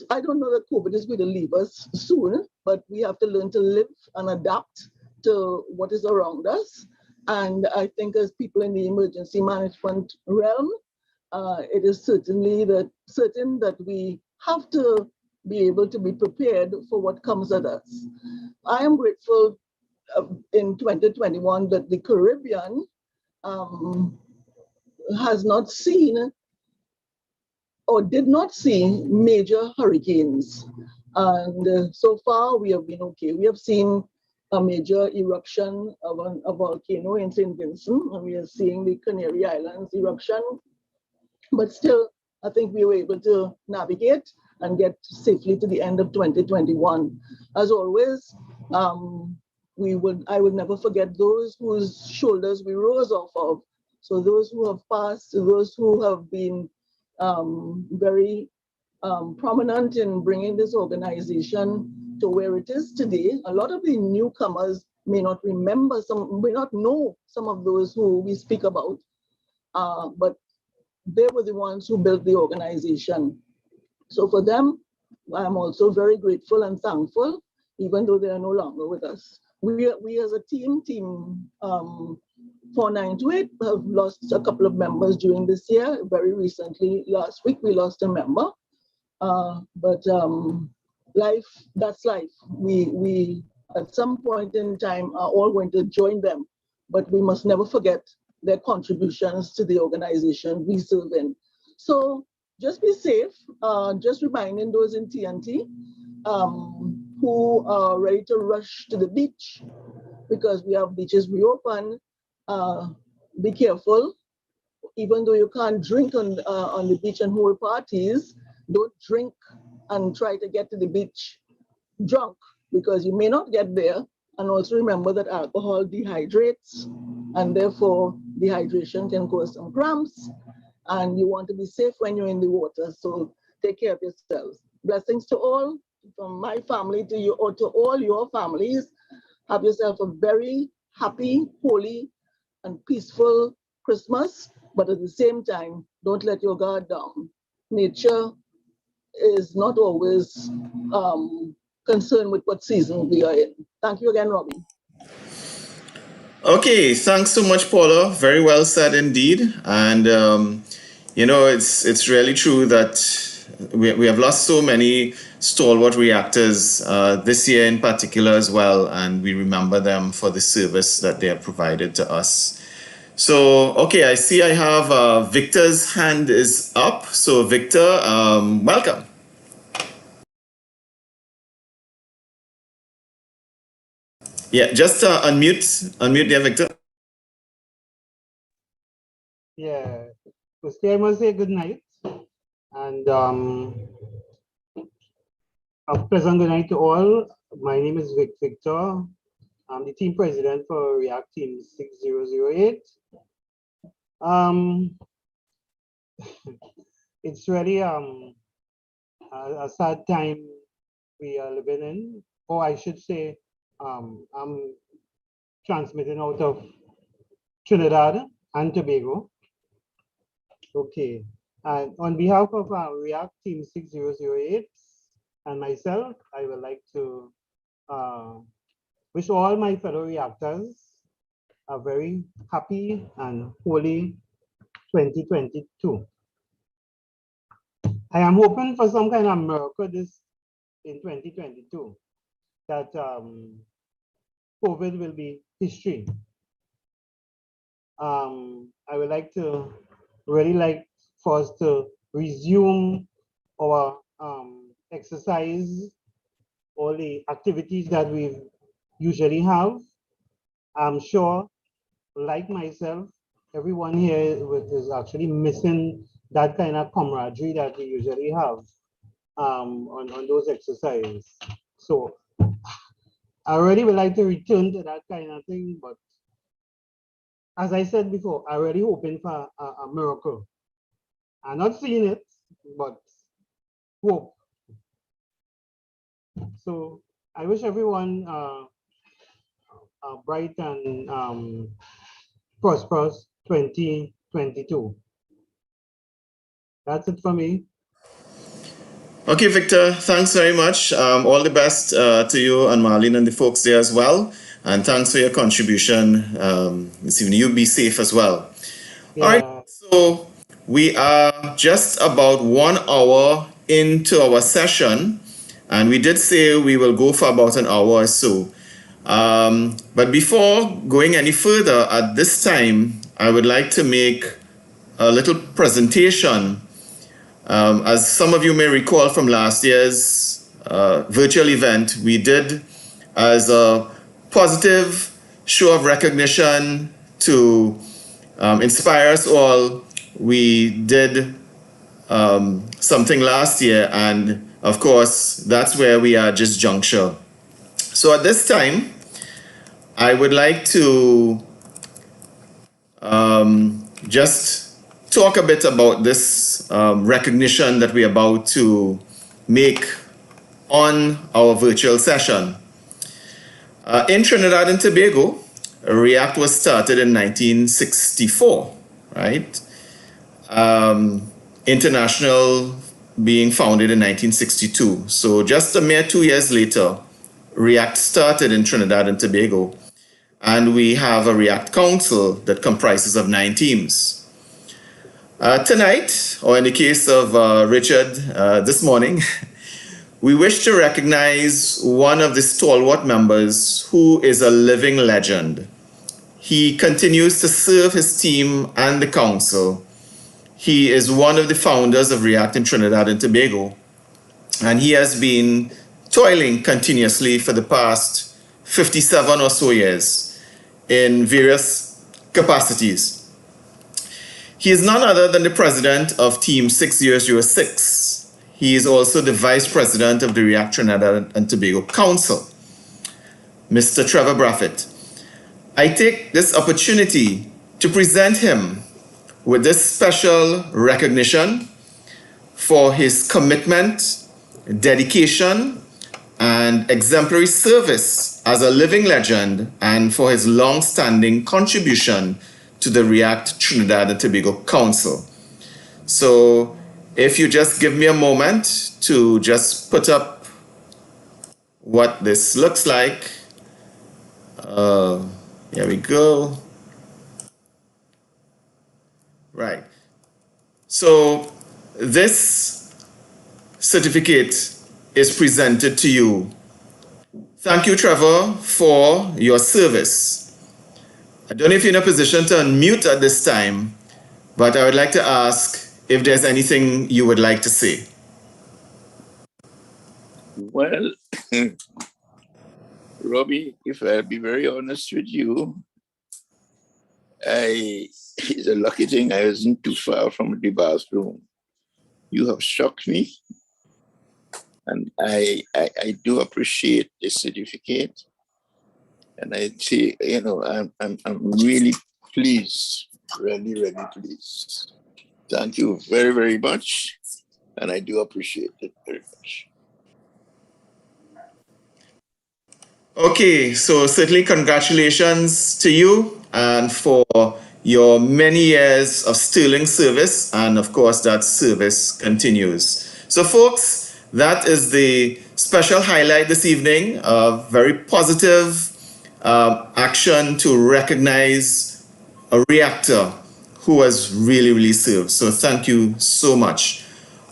I don't know that COVID is going to leave us soon, but we have to learn to live and adapt to what is around us. And I think as people in the emergency management realm, it is certainly certain that we have to be able to be prepared for what comes at us. I am grateful in 2021 that the Caribbean has not seen or did not see major hurricanes. And so far we have been okay. We have seen a major eruption of a volcano in St. Vincent, and we are seeing the Canary Islands eruption. But still, I think we were able to navigate and get safely to the end of 2021. As always, I would never forget those whose shoulders we rose off of. So those who have passed, those who have been very prominent in bringing this organization to where it is today. A lot of the newcomers may not remember may not know some of those who we speak about, but they were the ones who built the organization. So for them, I'm also very grateful and thankful, even though they are no longer with us. We as a team 4928 have lost a couple of members during this year. Very recently, last week, we lost a member. But life, that's life. We at some point in time are all going to join them, but we must never forget their contributions to the organization we serve in. So just be safe. Just reminding those in TNT who are ready to rush to the beach, because we have beaches reopen. Be careful. Even though you can't drink on the beach and hold parties, don't drink and try to get to the beach drunk, because you may not get there. And also remember that alcohol dehydrates, and therefore dehydration can cause some cramps. And you want to be safe when you're in the water. So take care of yourselves. Blessings to all, from my family to you, or to all your families. Have yourself a very happy, holy, and peaceful Christmas. But at the same time, don't let your guard down. Nature is not always concerned with what season we are in. Thank you again, Robbie. Okay, thanks so much, Paula. Very well said indeed. And it's really true that we have lost so many stalwart reactors this year in particular as well, and we remember them for the service that they have provided to us. So, okay, I see I have Victor's hand is up. So, Victor, welcome. Yeah, just unmute there, Victor. Yeah, firstly, I must say good night, and a pleasant good night to all. My name is Victor. I'm the team president for React Team 6008. It's really a sad time we are living in, or I should say, I'm transmitting out of Trinidad and Tobago. Okay, and on behalf of React Team 6008 and myself, I would like to wish all my fellow reactors a very happy and holy 2022. I am hoping for some kind of miracle in 2022, that COVID will be history. I would like to really for us to resume our exercise, all the activities that we usually have. I'm sure, like myself, everyone here is actually missing that kind of camaraderie that we usually have on those exercises. So I really would like to return to that kind of thing, but as I said before, I'm really hoping for a miracle. I'm not seeing it, but hope. So I wish everyone a bright and prosperous 2022. That's it for me. Okay, Victor, thanks very much. All the best to you and Marlene and the folks there as well. And thanks for your contribution this evening. You be safe as well. All right, Yeah. so we are just about 1 hour into our session, and we did say we will go for about an hour or so. But before going any further, at this time, I would like to make a little presentation. As some of you may recall from last year's virtual event, we did as a positive show of recognition to inspire us all. We did something last year, and of course, that's where we are at this juncture. So at this time, I would like to just talk a bit about this recognition that we're about to make on our virtual session. In Trinidad and Tobago, REACT was started in 1964, right? International being founded in 1962. So just a mere 2 years later, REACT started in Trinidad and Tobago. And we have a REACT Council that comprises of 9 teams. Tonight, or in the case of Richard this morning, we wish to recognize one of the stalwart members who is a living legend. He continues to serve his team and the council. He is one of the founders of REACT in Trinidad and Tobago, and he has been toiling continuously for the past 57 or so years in various capacities. He is none other than the president of Team 6006. He is also the vice president of the REACT Trinidad and Tobago Council, Mr. Trevor Braffett. I take this opportunity to present him with this special recognition for his commitment, dedication, and exemplary service as a living legend, and for his long-standing contribution to the REACT Trinidad and Tobago Council. So if you just give me a moment to just put up what this looks like. Here we go. Right. So this certificate is presented to you. Thank you, Trevor, for your service. I don't know if you're in a position to unmute at this time, but I would like to ask if there's anything you would like to say. Well, Robbie, if I'll be very honest with you, it's a lucky thing I wasn't too far from the bathroom. You have shocked me, and I do appreciate this certificate. And I say, you know, I'm really pleased, really, really pleased. Thank you very, very much, and I do appreciate it very much. Okay, so certainly congratulations to you and for your many years of sterling service, and of course that service continues. So folks, that is the special highlight this evening, a very positive action to recognize a reactor who has really, really served. So thank you so much.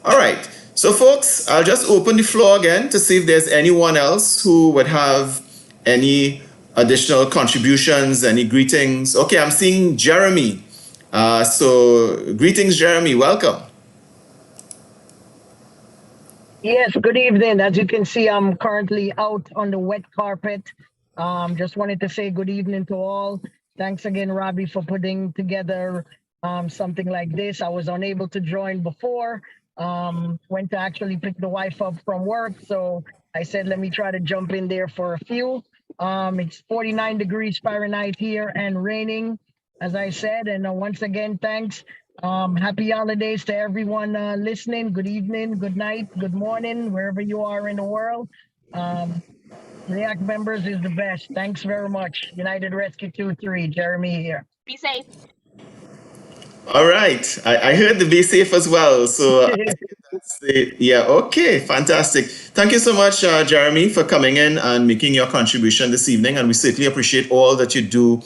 All right, so folks, I'll just open the floor again to see if there's anyone else who would have any additional contributions, any greetings. Okay, I'm seeing Jeremy. So greetings, Jeremy, welcome. Yes, good evening. As you can see, I'm currently out on the wet carpet. Just wanted to say good evening to all. Thanks again, Robbie, for putting together something like this. I was unable to join before. Went to actually pick the wife up from work. So I said, let me try to jump in there for a few. It's 49 degrees Fahrenheit here and raining, as I said. And once again, thanks. Happy holidays to everyone listening. Good evening, good night, good morning, wherever you are in the world. React members is the best. Thanks very much. United Rescue 2-3, Jeremy here. Be safe. All right. I heard the be safe as well. So yeah, okay, fantastic. Thank you so much, Jeremy, for coming in and making your contribution this evening. And we certainly appreciate all that you do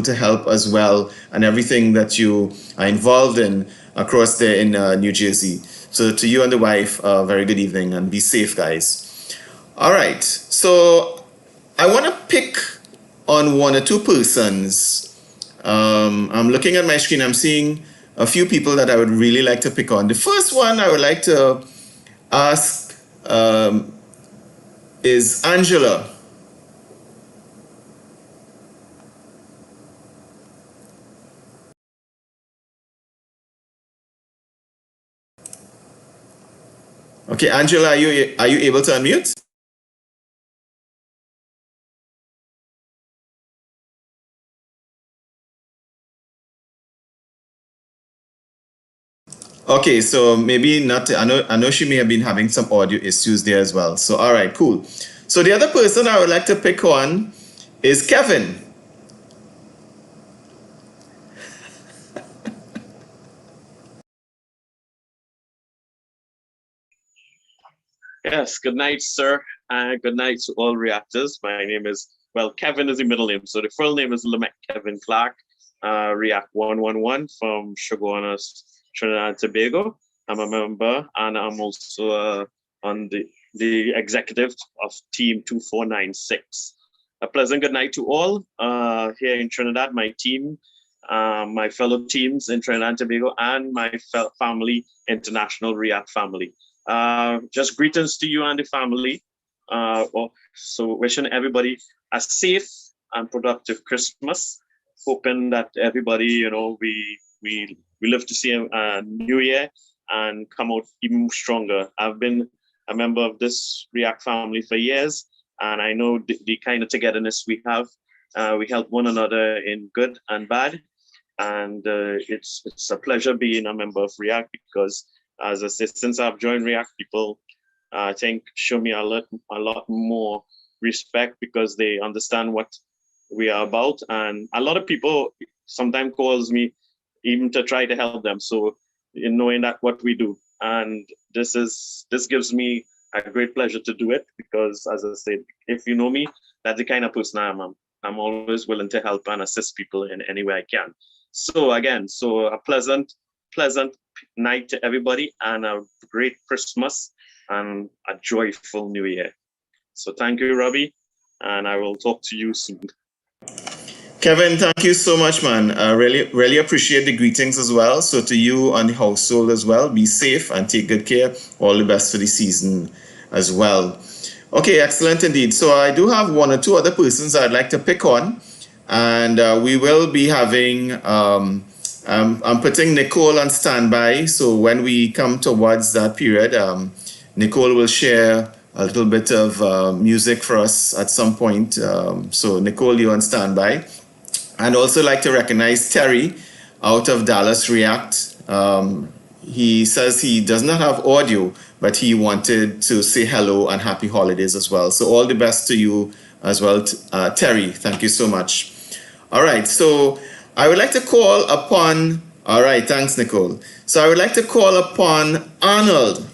to help as well, and everything that you are involved in across there in New Jersey. So to you and the wife, very good evening and be safe, guys. All right. So I want to pick on one or two persons. I'm looking at my screen. I'm seeing a few people that I would really like to pick on. The first one I would like to ask is Angela. Okay, Angela, are you able to unmute? Okay, so maybe not. I know she may have been having some audio issues there as well. So all right, cool. So the other person I would like to pick on is Kevin. Yes, good night, sir. Good night to all reactors. My name is, well, Kevin is the middle name. So the full name is Lamech Kevin Clark, React 111 from Shoguanas, Trinidad and Tobago. I'm a member and I'm also on the executive of Team 2496. A pleasant good night to all here in Trinidad, my team, my fellow teams in Trinidad and Tobago, and my family, International React family. Just greetings to you and the family. So wishing everybody a safe and productive Christmas. Hoping that everybody, we live to see a new year and come out even stronger. I've been a member of this React family for years, and I know the kind of togetherness we have. We help one another in good and bad, and it's a pleasure being a member of React because, as I said, since I've joined React, people, I think, show me a lot more respect because they understand what we are about. And a lot of people sometimes calls me even to try to help them. So in knowing that what we do, and this gives me a great pleasure to do it because, as I said, if you know me, that's the kind of person I am. I'm always willing to help and assist people in any way I can. So again, a pleasant night to everybody and a great Christmas and a joyful new year. So thank you, Robbie, and I will talk to you soon. Kevin, thank you so much, man. I really appreciate the greetings as well. So to you and the household as well, be safe and take good care. All the best for the season as well. Okay, excellent indeed. So I do have one or two other persons I'd like to pick on, and we will be having, I'm putting Nicole on standby. So when we come towards that period, Nicole will share a little bit of music for us at some point. So Nicole, you're on standby. And also like to recognize Terry out of Dallas React. He says he does not have audio, but he wanted to say hello and happy holidays as well. So all the best to you as well, Terry. Thank you so much. All right, so I would like to call upon, all right, thanks, Nicole. So I would like to call upon Arnold.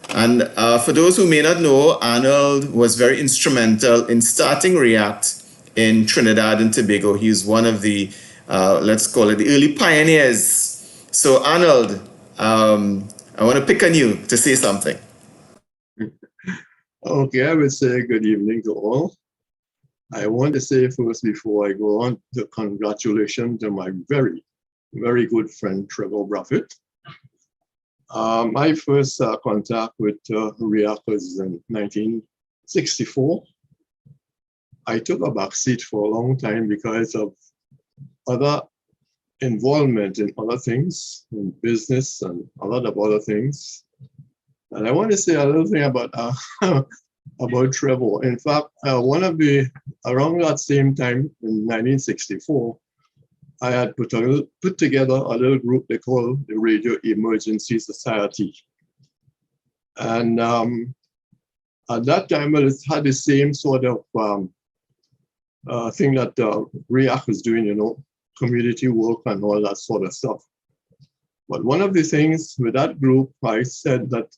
And for those who may not know, Arnold was very instrumental in starting React in Trinidad and Tobago. He's one of the, let's call it the early pioneers. So Arnold, I want to pick on you to say something. Okay, I would say good evening to all. I want to say first, before I go on, the congratulations to my very, very good friend, Trevor Braffett. My first contact with React was in 1964. I took a backseat for a long time because of other involvement in other things, in business and a lot of other things. And I want to say a little thing about Trevor. In fact, around that same time in 1964, I had put together a little group they call the Radio Emergency Society. And At that time, it had the same sort of thing that REACT was doing, you know, community work and all that sort of stuff. But one of the things with that group, I said that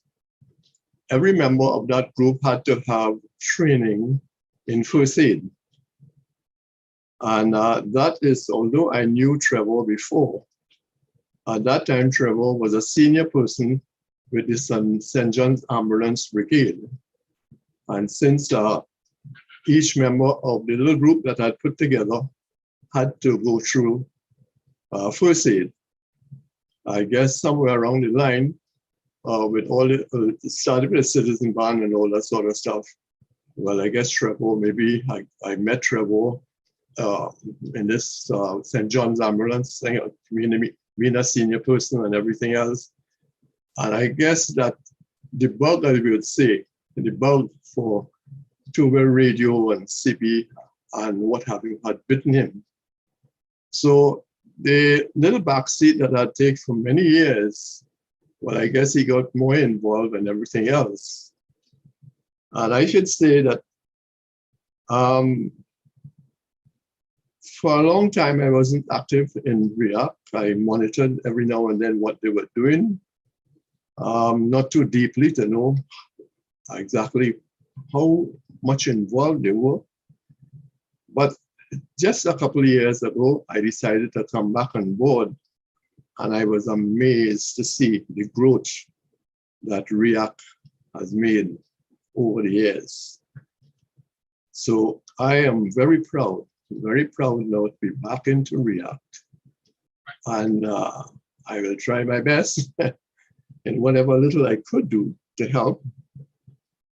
every member of that group had to have training in first aid. And that is, although I knew Trevor before, at that time, Trevor was a senior person with the St. John's Ambulance Brigade. And since each member of the little group that I put together had to go through first aid, I guess somewhere around the line, with all the started with the citizen band and all that sort of stuff. Well, I guess Trevor, maybe I met Trevor in this St. John's Ambulance thing, being a senior person and everything else. And I guess that the bug, as we would say, the bug for two-way radio and CB and what have you had bitten him. So the little backseat that I'd take for many years, well, I guess he got more involved and everything else. And I should say that for a long time, I wasn't active in REACT. I monitored every now and then what they were doing, not too deeply to know exactly how much involved they were. But just a couple of years ago, I decided to come back on board, and I was amazed to see the growth that REACT has made over the years. So I am very proud now to be back into REACT. And I will try my best in whatever little I could do to help.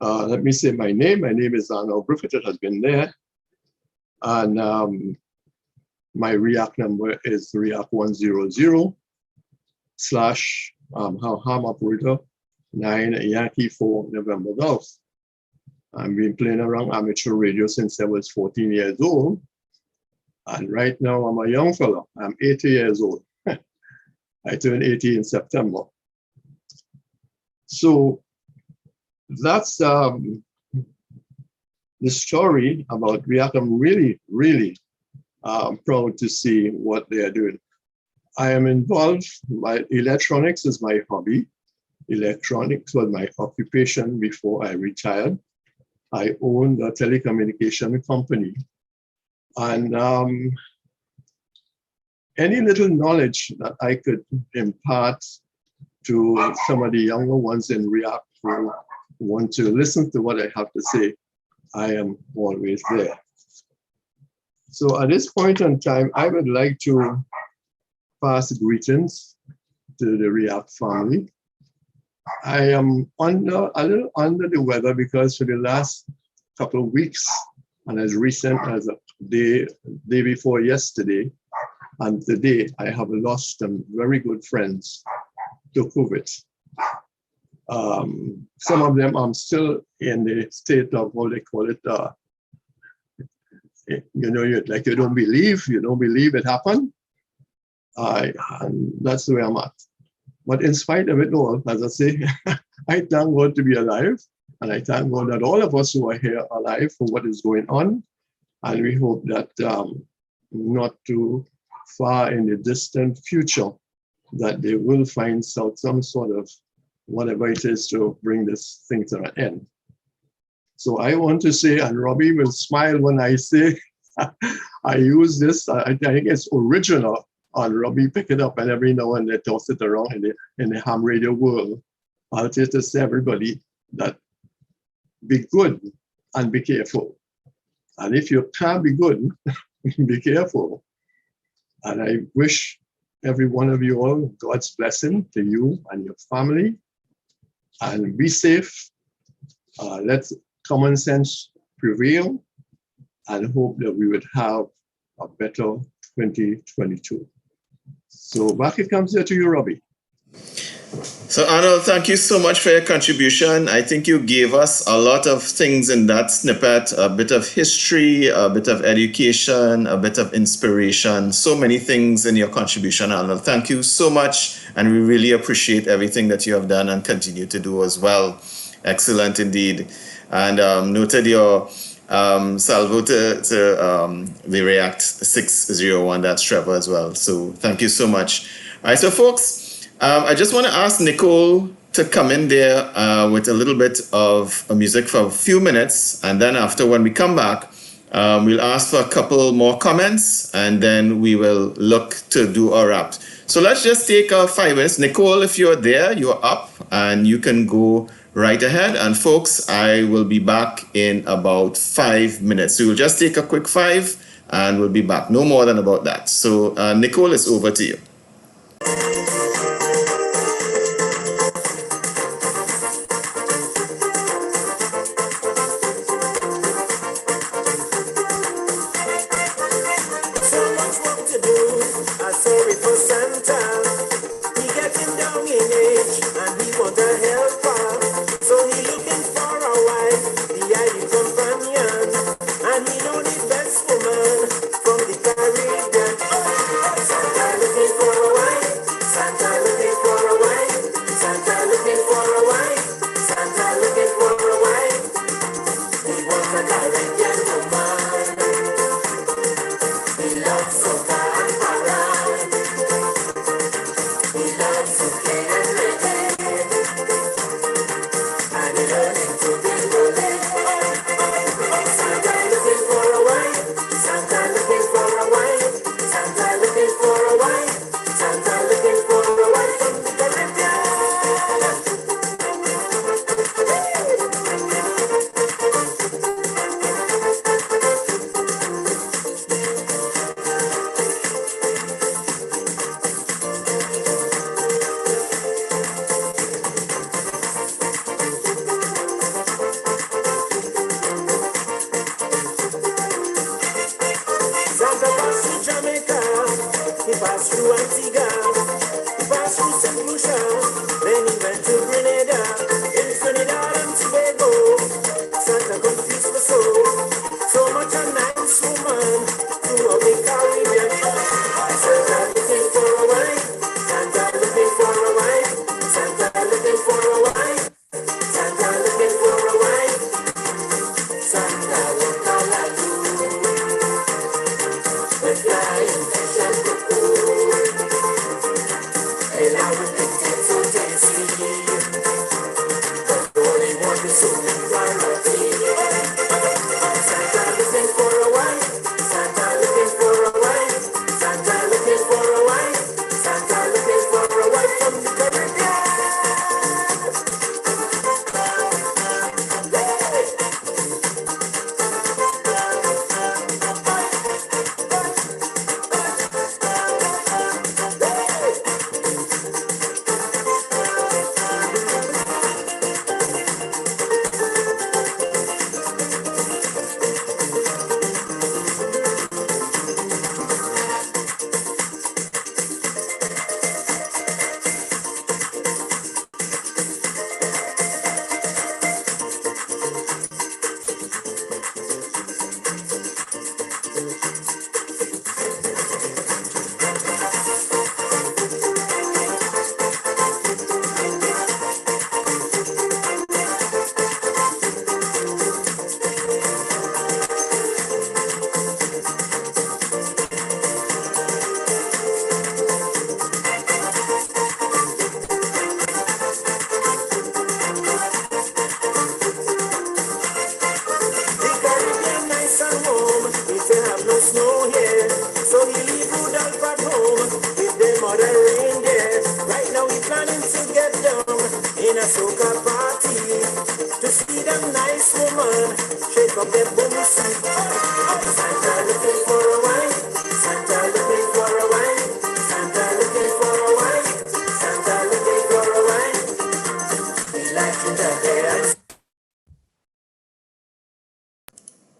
Let me say my name. My name is Arnold Griffith. It has been there. And my REACT number is REACT 100 / Ham Operator 9 Yankee 4 November Golf. I've been playing around amateur radio since I was 14 years old. And right now I'm a young fella. I'm 80 years old. I turned 80 in September. So that's the story about REACT. I'm really, really proud to see what they are doing. I am involved. Electronics is my hobby. Electronics was my occupation before I retired. I owned a telecommunication company. And any little knowledge that I could impart to some of the younger ones in REACT who want to listen to what I have to say, I am always there. So at this point in time, I would like to pass greetings to the REACT family. I am a little under the weather because for the last couple of weeks, and as recent as a day before yesterday, and today, I have lost some very good friends to COVID. Some of them I'm still in the state of what they call it, you know, you don't believe it happened. And that's the way I'm at. But in spite of it all, as I say, I thank God to be alive. And I thank God that all of us who are here are alive for what is going on. And we hope that not too far in the distant future, that they will find some sort of whatever it is to bring this thing to an end. So I want to say, and Robbie will smile when I say, I use this, I think it's original, and Robbie pick it up and every now and then toss it around in the ham radio world. I'll just to say everybody that be good and be careful. And if you can't be good, be careful. And I wish every one of you all God's blessing to you and your family. And be safe. Let common sense prevail and hope that we would have a better 2022. So back it comes here to you, Robbie. So Arnold, thank you so much for your contribution. I think you gave us a lot of things in that snippet, a bit of history, a bit of education, a bit of inspiration, so many things in your contribution, Arnold. Thank you so much. And we really appreciate everything that you have done and continue to do as well. Excellent indeed. and noted your salvo to the React 601. That's Trevor as well. So thank you so much. All right, so folks, I just want to ask Nicole to come in there with a little bit of music for a few minutes. And then after, when we come back, we'll ask for a couple more comments and then we will look to do our wrap. So let's just take 5 minutes. Nicole, if you're there, you're up and you can go right ahead. And folks, I will be back in about 5 minutes. So we'll just take a quick 5 and we'll be back. No more than about that. So Nicole, it's over to you.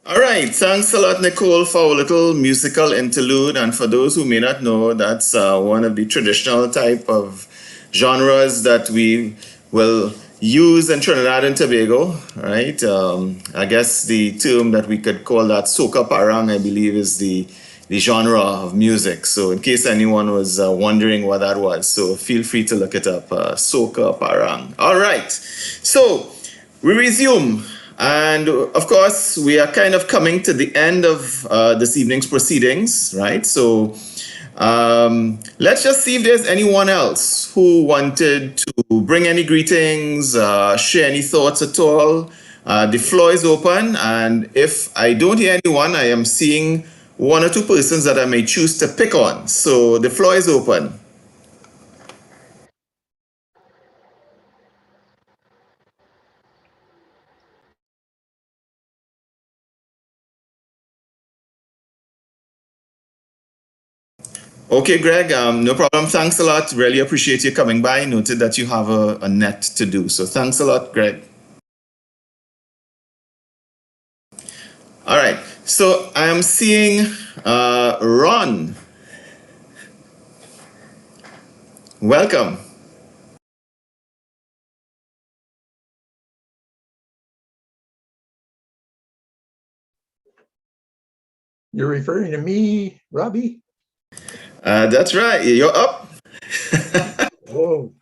All right, thanks a lot, Nicole, for a little musical interlude. And for those who may not know, that's one of the traditional type of genres that we will use in Trinidad and Tobago, right? I guess the term that we could call that soca parang, I believe, is the genre of music. So in case anyone was wondering what that was, so feel free to look it up, soca parang. All right, so we resume. And of course, we are kind of coming to the end of this evening's proceedings, right? So let's just see if there's anyone else who wanted to bring any greetings, share any thoughts at all. The floor is open, and if I don't hear anyone, I am seeing one or two persons that I may choose to pick on. So the floor is open. Okay, Greg, no problem. Thanks a lot. Really appreciate you coming by. Noted that you have a net to do. So thanks a lot, Greg. All right. So I am seeing Ron. Welcome. You're referring to me, Robbie? That's right. You're up. Oh,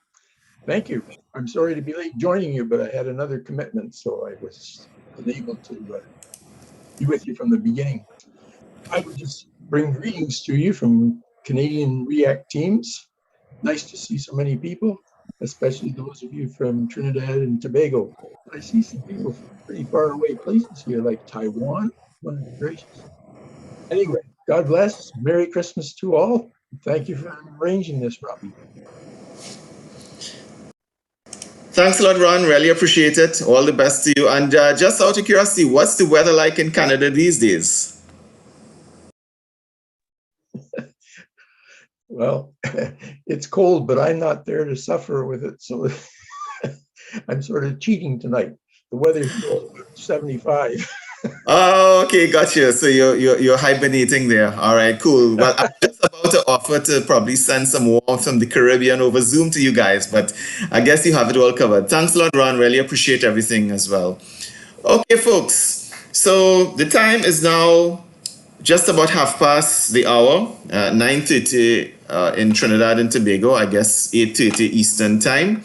thank you. I'm sorry to be late joining you, but I had another commitment, so I was unable to be with you from the beginning. I would just bring greetings to you from Canadian React teams. Nice to see so many people, especially those of you from Trinidad and Tobago. I see some people from pretty far away places here, like Taiwan. My gracious. Anyway, God bless. Merry Christmas to all. Thank you for arranging this, Robbie. Thanks a lot, Ron. Really appreciate it. All the best to you. And just out of curiosity, what's the weather like in Canada these days? Well, it's cold, but I'm not there to suffer with it. So I'm sort of cheating tonight. The weather here is about 75. Oh, okay, gotcha. So you're hibernating there. All right, cool. Well, I'm just about to offer to probably send some warmth from the Caribbean over Zoom to you guys, but I guess you have it all covered. Thanks a lot, Ron. Really appreciate everything as well. Okay, folks. So the time is now just about half past the hour, 9:30 in Trinidad and Tobago. I guess 8:30 Eastern time.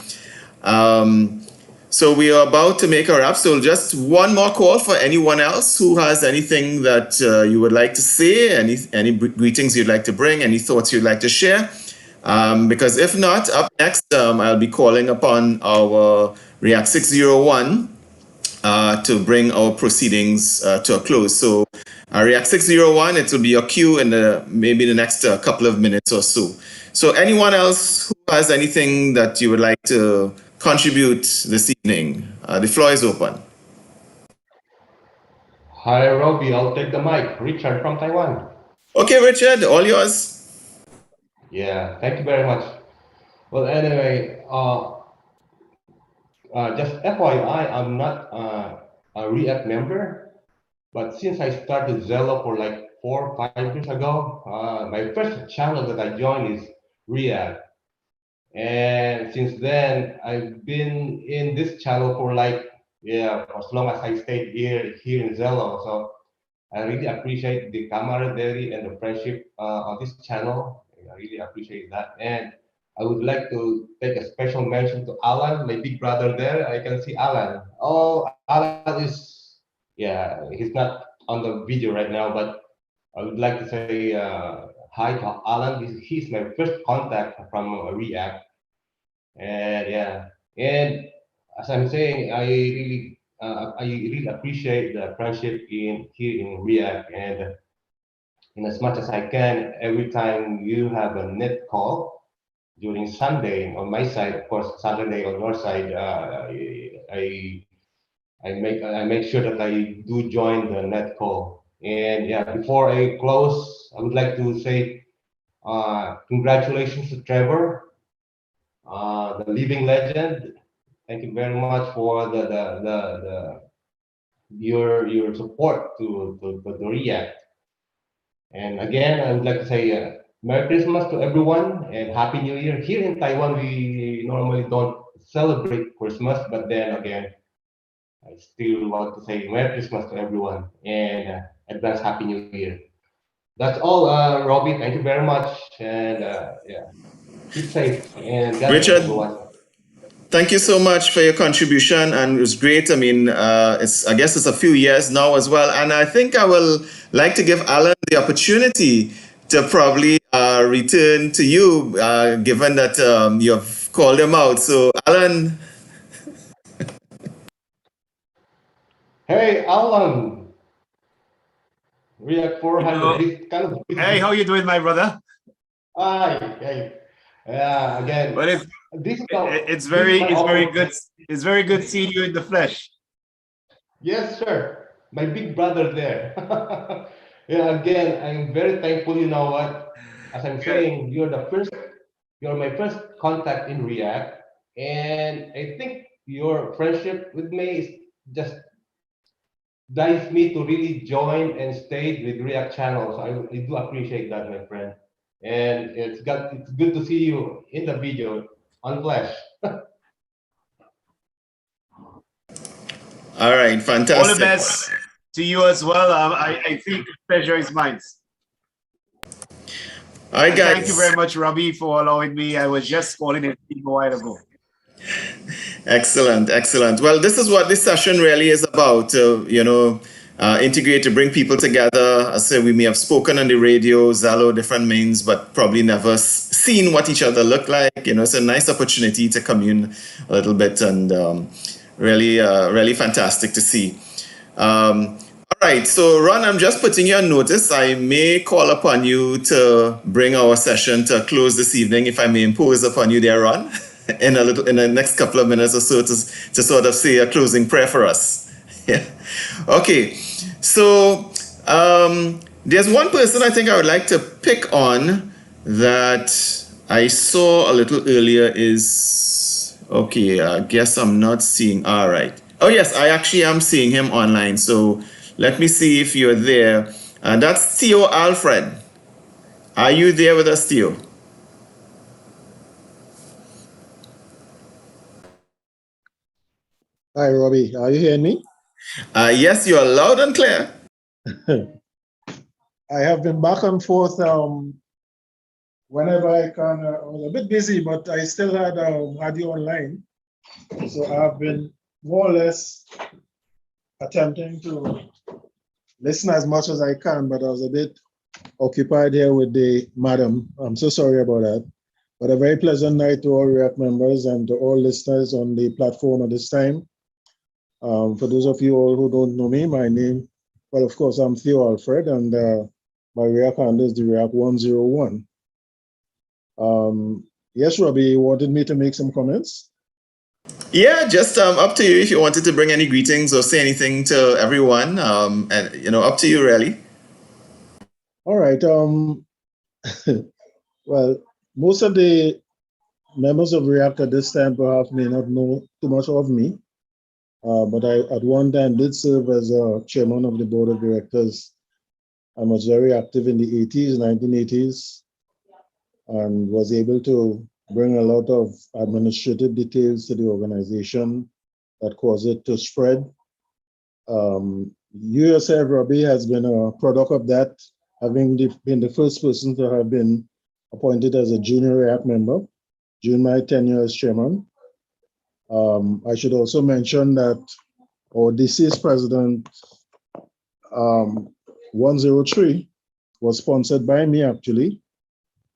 So we are about to make a wrap. So just one more call for anyone else who has anything that you would like to say, any greetings you'd like to bring, any thoughts you'd like to share. Because if not, up next, I'll be calling upon our React 601 to bring our proceedings to a close. So React 601, it will be a queue in maybe the next couple of minutes or so. So anyone else who has anything that you would like to contribute this evening, the floor is open. Hi, Robbie. I'll take the mic. Richard from Taiwan. Okay, Richard, all yours. Yeah, thank you very much. Well, anyway, just FYI, I'm not a React member, but since I started Zello for like 4 or 5 years ago, my first channel that I joined is React. And since then, I've been in this channel for like, yeah, as long as I stayed here in Zello. So I really appreciate the camaraderie and the friendship on this channel. I really appreciate that. And I would like to take a special mention to Alan, my big brother there. I can see Alan. Oh, Alan is, yeah, he's not on the video right now, but I would like to say hi to Alan. He's my first contact from React. And yeah, and as I'm saying, I really appreciate the friendship here in React. And in as much as I can, every time you have a net call during Sunday on my side, of course, Saturday on your side, I I make sure that I do join the net call. And yeah, before I close, I would like to say congratulations to Trevor, the living legend. Thank you very much for your support to the React. And again, I would like to say Merry Christmas to everyone and Happy New Year. Here in Taiwan, we normally don't celebrate Christmas, but then again, I still want to say Merry Christmas to everyone and advance Happy New Year. That's all, Robbie. Thank you very much, and yeah, keep safe and God bless Richard, everyone. Thank you so much for your contribution, and it was great. I mean, I guess it's a few years now as well, and I think I will like to give Alan the opportunity to probably return to you, given that you've called him out. So, Alan. Hey, Alan. React 400. This kind of. Hey, how you doing, my brother? Hi, hey. Yeah, again. Well, it's very good. It's very good seeing you in the flesh. Yes, sir. My big brother there. Yeah, again, I'm very thankful. You know what? As I'm saying, you're my first contact in React. And I think your friendship with me is just drives me to really join and stay with React channels. I do appreciate that, my friend. And it's good to see you in the video on Flash. All right, fantastic. All the best to you as well. I think the pleasure is mine. All right, guys. Thank you very much, Robbie, for allowing me. I was just calling it a while ago. Excellent, excellent. Well, this is what this session really is about, integrate, to bring people together. I say we may have spoken on the radio, Zalo, different means, but probably never seen what each other look like. It's a nice opportunity to commune a little bit, and really fantastic to see. All right, so Ron, I'm just putting you on notice. I may call upon you to bring our session to a close this evening, if I may impose upon you there, Ron, in the next couple of minutes or so, to sort of say a closing prayer for us. Yeah. Okay, so there's one person I think I would like to pick on that I saw a little earlier is, okay, I guess I'm not seeing, all right. Oh yes, I actually am seeing him online, so let me see if you're there. That's Theo Alfred. Are you there with us, Theo? Hi, Robbie. Are you hearing me? Yes, you are loud and clear. I have been back and forth whenever I can. I was a bit busy, but I still had you online. So I've been more or less attempting to listen as much as I can, but I was a bit occupied here with the madam. I'm so sorry about that. But a very pleasant night to all React members and to all listeners on the platform at this time. For those of you all who don't know me, my name, well, of course, I'm Theo Alfred, and my React handle is the React 101. Yes, Robbie, you wanted me to make some comments? Yeah, just up to you if you wanted to bring any greetings or say anything to everyone. And up to you, really. All right. Well, most of the members of React at this time perhaps may not know too much of me, but I at one time did serve as a chairman of the board of directors. I was very active in the 1980s, and was able to bring a lot of administrative details to the organization that caused it to spread. You yourself, Robbie, has been a product of that, having been the first person to have been appointed as a junior React member during my tenure as chairman. I should also mention that our deceased president, 103, was sponsored by me, actually.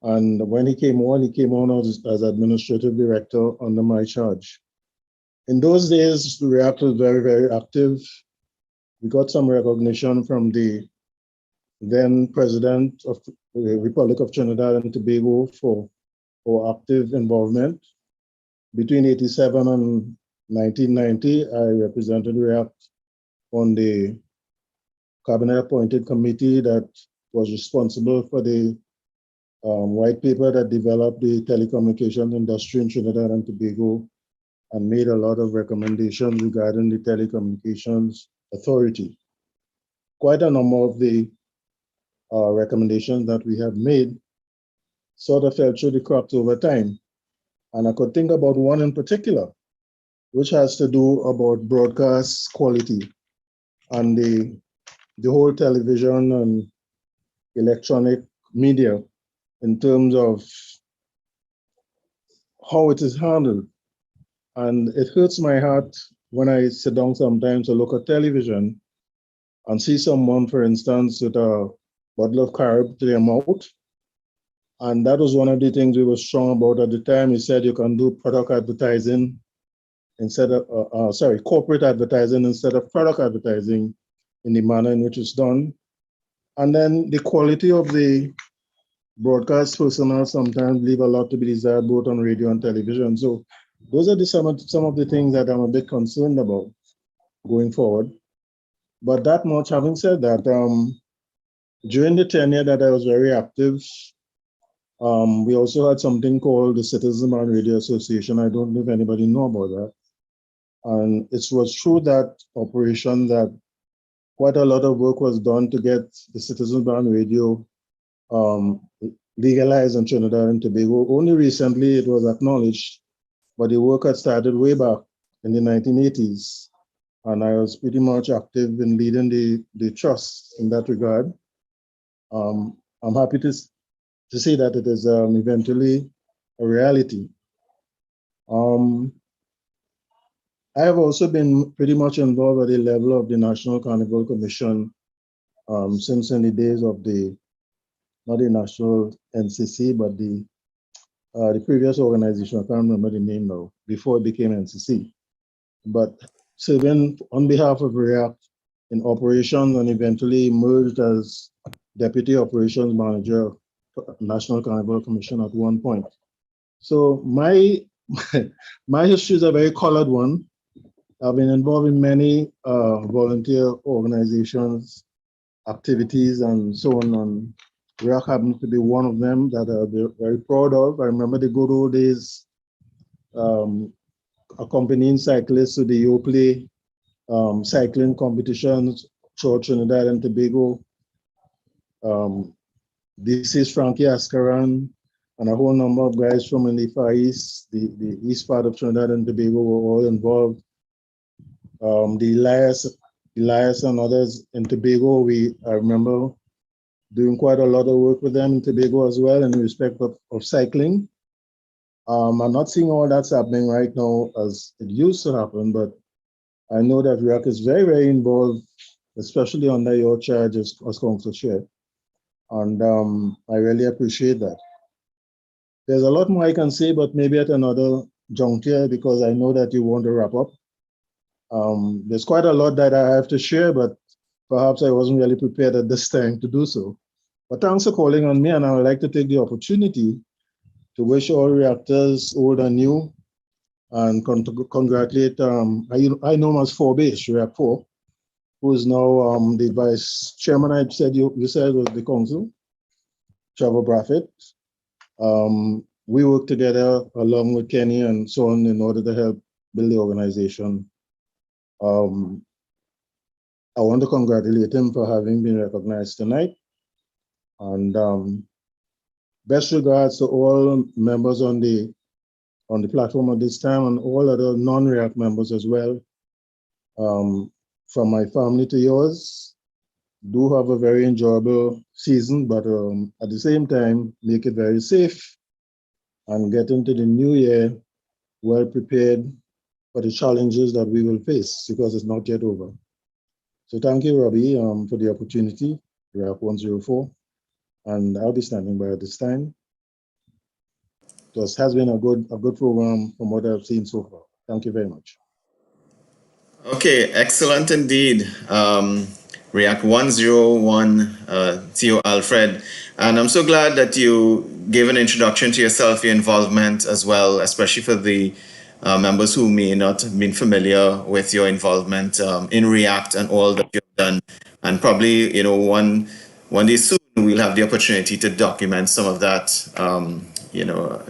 And when he came on as administrative director under my charge. In those days, React was very, very active. We got some recognition from the then president of the Republic of Trinidad and Tobago for active involvement. Between 87 and 1990, I represented React on the cabinet appointed committee that was responsible for the white paper that developed the telecommunications industry in Trinidad and Tobago, and made a lot of recommendations regarding the telecommunications authority. Quite a number of the recommendations that we have made sort of fell through the cracks over time. And I could think about one in particular, which has to do about broadcast quality and the whole television and electronic media in terms of how it is handled. And it hurts my heart when I sit down sometimes to look at television and see someone, for instance, with a bottle of carb to their mouth. And that was one of the things we were strong about at the time. He said you can do product advertising instead of, corporate advertising instead of product advertising in the manner in which it's done. And then the quality of the broadcast personnel sometimes leave a lot to be desired, both on radio and television. So those are some of the things that I'm a bit concerned about going forward. But that much, having said that, during the tenure that I was very active, we also had something called the Citizen Band Radio Association. I don't know if anybody know about that. And it was through that operation that quite a lot of work was done to get the Citizen Band Radio legalized in Trinidad and Tobago. Only recently it was acknowledged, but the work had started way back in the 1980s. And I was pretty much active in leading the trust in that regard. I'm happy to say that it is eventually a reality. I have also been pretty much involved at the level of the National Carnival Commission since in the days of not the National NCC, but the previous organization. I can't remember the name now, before it became NCC. But serving on behalf of REACT in operations and eventually emerged as Deputy Operations Manager of National Carnival Commission at one point. So my history is a very colored one. I've been involved in many volunteer organizations, activities, and so on. And REACT happens to be one of them that I'm very proud of. I remember the good old days accompanying cyclists to the Yoplait cycling competitions throughout Trinidad and Tobago. This is Frankie Ascaran and a whole number of guys from in the Far East, the east part of Trinidad and Tobago were all involved. The Elias and others in Tobago, I remember doing quite a lot of work with them in Tobago as well in respect of cycling. I'm not seeing all that's happening right now as it used to happen, but I know that REACT is very, very involved, especially under your charge as Council Chair. And I really appreciate that. There's a lot more I can say, but maybe at another juncture, because I know that you want to wrap up. There's quite a lot that I have to share, but perhaps I wasn't really prepared at this time to do so. But thanks for calling on me, and I would like to take the opportunity to wish all reactors, old and new, and congratulate, I know him as 4Base, React 4, who is now the Vice Chairman, I said you said was the Council, Trevor Braffett. We work together along with Kenny and so on in order to help build the organization. I want to congratulate him for having been recognized tonight. And best regards to all members on the platform at this time and all other non-REACT members as well. From my family to yours, do have a very enjoyable season, but at the same time, make it very safe and get into the new year well prepared for the challenges that we will face because it's not yet over. So thank you, Robbie, for the opportunity, REACT 104, and I'll be standing by at this time. It has been a good program from what I've seen so far. Thank you very much. Okay, excellent indeed. REACT 101, Theo Alfred. And I'm so glad that you gave an introduction to yourself, your involvement as well, especially for the members who may not have been familiar with your involvement in REACT and all that you've done. And probably, one day soon we'll have the opportunity to document some of that,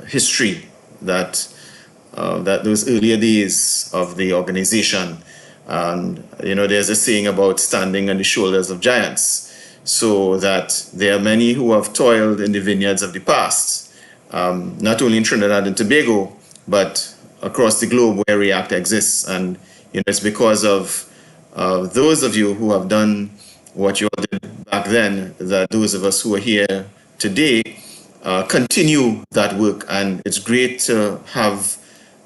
history that those earlier days of the organization. And, there's a saying about standing on the shoulders of giants, so that there are many who have toiled in the vineyards of the past, not only in Trinidad and Tobago, but across the globe where REACT exists. And, it's because of those of you who have done what you all did back then, that those of us who are here today continue that work. And it's great to have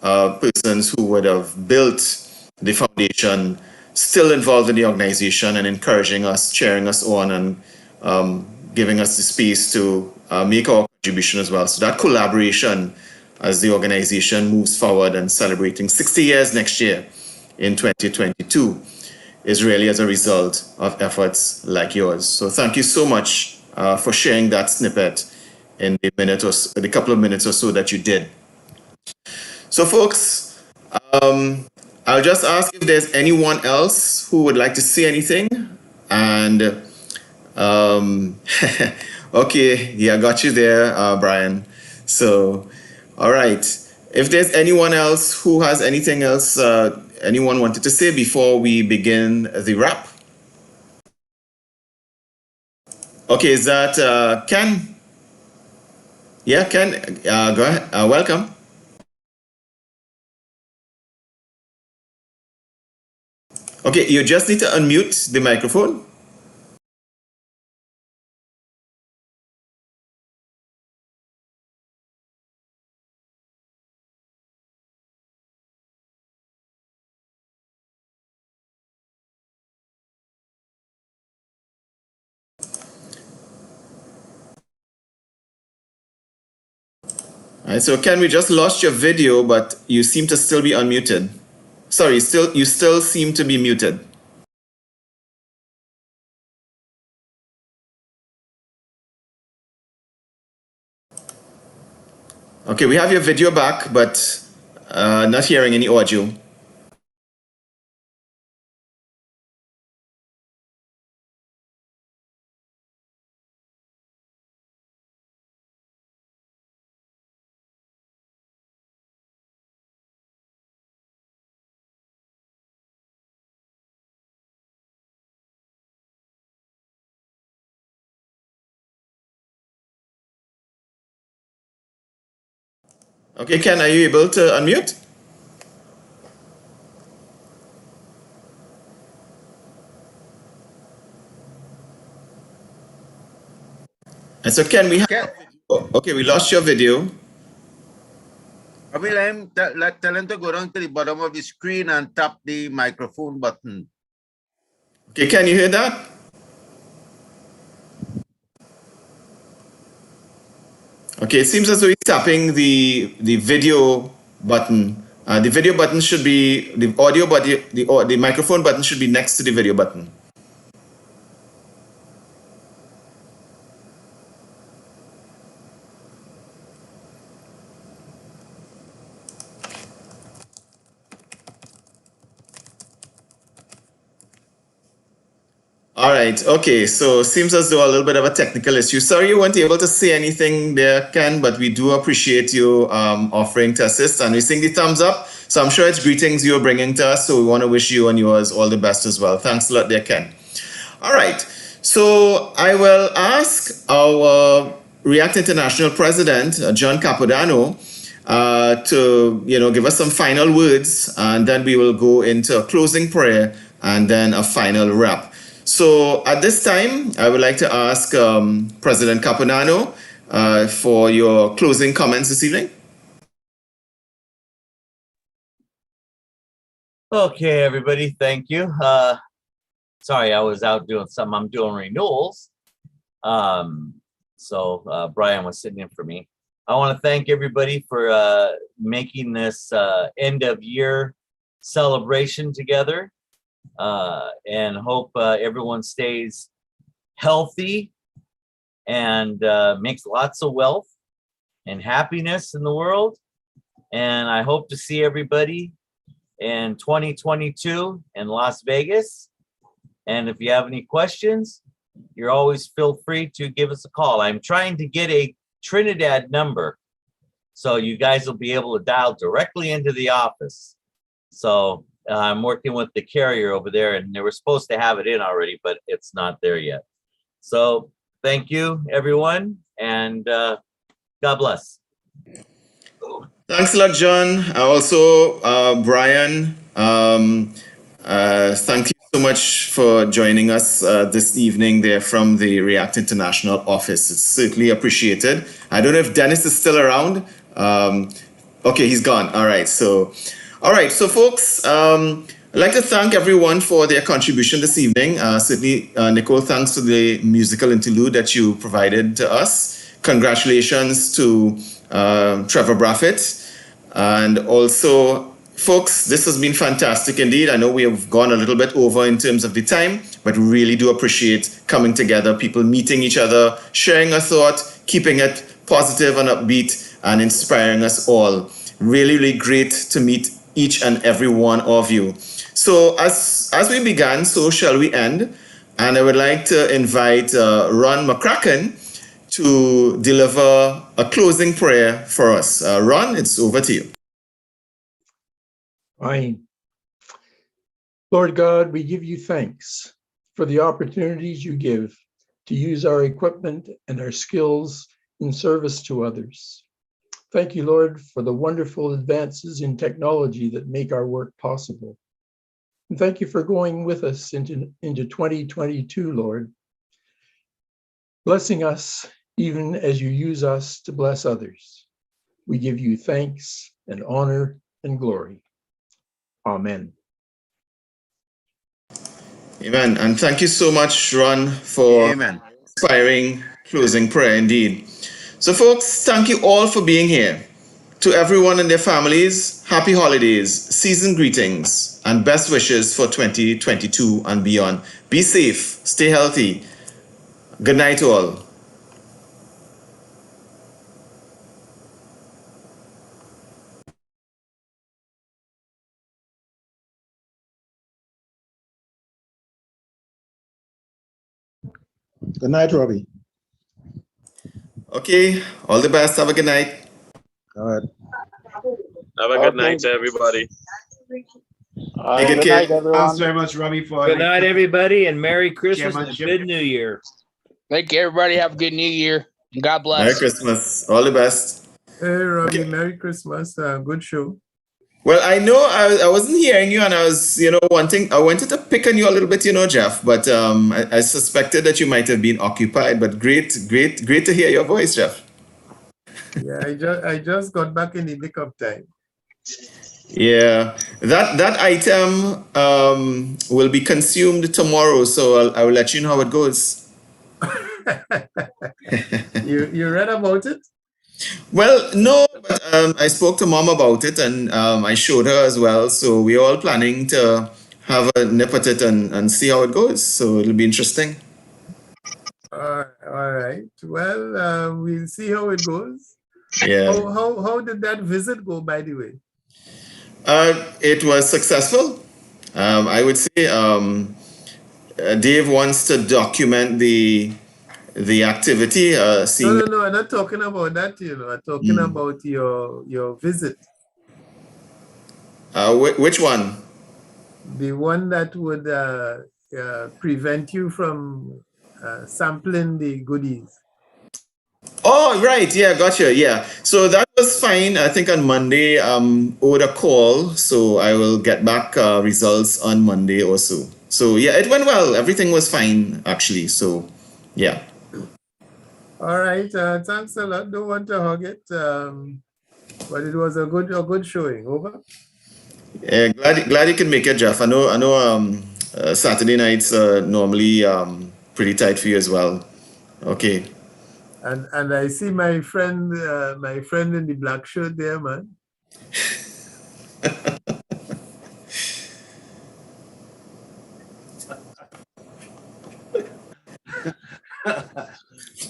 a person persons who would have built the foundation still involved in the organization and encouraging us, cheering us on, and giving us the space to make our contribution as well. So that collaboration as the organization moves forward and celebrating 60 years next year in 2022 is really as a result of efforts like yours. So thank you so much for sharing that snippet in the couple of minutes or so that you did. So folks, I'll just ask if there's anyone else who would like to say anything. And okay, yeah, I got you there, Brian. So, all right. If there's anyone else who has anything else anyone wanted to say before we begin the wrap? Okay, is that Ken? Yeah, Ken, go ahead. Welcome. Okay, you just need to unmute the microphone. All right, so Ken, we just lost your video, but you seem to still be unmuted. Sorry, you still seem to be muted. Okay, we have your video back, but not hearing any audio. Okay, Ken, are you able to unmute? And so Ken, we have... Okay, we lost your video. I will tell him to go down to the bottom of the screen and tap the microphone button. Okay, can you hear that? Okay, it seems as though he's tapping the video button. The video button should be the audio, but the microphone button should be next to the video button. All right. Okay. So seems as though a little bit of a technical issue. Sorry you weren't able to say anything there, Ken, but we do appreciate you offering to assist, and we're seeing the thumbs up. So I'm sure it's greetings you're bringing to us. So we want to wish you and yours all the best as well. Thanks a lot there, Ken. All right. So I will ask our React International President, John Capodanno, to give us some final words, and then we will go into a closing prayer and then a final wrap. So at this time, I would like to ask President Capodanno for your closing comments this evening. Okay, everybody, thank you. Sorry, I was out doing something. I'm doing renewals. So Brian was sitting in for me. I want to thank everybody for making this end of year celebration together. And hope everyone stays healthy and makes lots of wealth and happiness in the world. And I hope to see everybody in 2022 in Las Vegas. And if you have any questions, you're always feel free to give us a call. I'm trying to get a Trinidad number, so you guys will be able to dial directly into the office. So I'm working with the carrier over there, and they were supposed to have it in already, but it's not there yet. So thank you, everyone, and God bless. Thanks a lot, John. Also, Brian, thank you so much for joining us this evening there from the React International office. It's certainly appreciated. I don't know if Dennis is still around. Okay, he's gone. All right. So, All right, so folks, I'd like to thank everyone for their contribution this evening. Certainly, Nicole, thanks for the musical interlude that you provided to us. Congratulations to Trevor Braffett. And also, folks, this has been fantastic indeed. I know we have gone a little bit over in terms of the time, but really do appreciate coming together, people meeting each other, sharing a thought, keeping it positive and upbeat, and inspiring us all. Really, really great to meet each and every one of you. So as we began, so shall we end. And I would like to invite Ron McCracken to deliver a closing prayer for us. Ron, it's over to you. Fine. Lord God, we give you thanks for the opportunities you give to use our equipment and our skills in service to others. Thank you, Lord, for the wonderful advances in technology that make our work possible. And thank you for going with us into 2022, Lord, blessing us even as you use us to bless others. We give you thanks and honor and glory. Amen. Amen. And thank you so much, Ron, for Amen. inspiring closing prayer indeed. So, folks, thank you all for being here. To everyone and their families, happy holidays, season greetings, and best wishes for 2022 and beyond. Be safe, stay healthy. Good night, all. Good night, Robbie. Okay, all the best. Have a good night. All right. Have a good night to everybody. Take Good care. night, everyone. Thanks very much, Robbie, for Good night, everybody, and Merry Christmas and a Chairmanship. good New Year. Thank you, everybody. Have a good New Year. And God bless. Merry Christmas. All the best. Hey, Robbie, Merry Christmas. Good show. Well, I know I wasn't hearing you, and I was, I wanted to pick on you a little bit, Jeff, but I suspected that you might have been occupied. But great to hear your voice, Jeff. Yeah, I just got back in the nick of time. Yeah, that item will be consumed tomorrow, so I will let you know how it goes. You read about it? Well, no, but I spoke to Mom about it, and I showed her as well. So we're all planning to have a nip at it and see how it goes. So it'll be interesting. All right. Well, we'll see how it goes. Yeah. How did that visit go, by the way? It was successful. I would say Dave wants to document the activity. Seeing No, I'm not talking about that, I'm talking about your visit. Which one? The one that would prevent you from sampling the goodies. Oh, right. Yeah, gotcha. Yeah. So that was fine. I think on Monday, owed a call. So I will get back results on Monday or so. So yeah, it went well. Everything was fine, actually. So yeah. All right. Thanks a lot. Don't want to hug it. But it was a good showing. Over. Yeah, glad you can make it, Jeff. I know Saturday nights are normally pretty tight for you as well. Okay. And I see my friend in the black shirt there, man.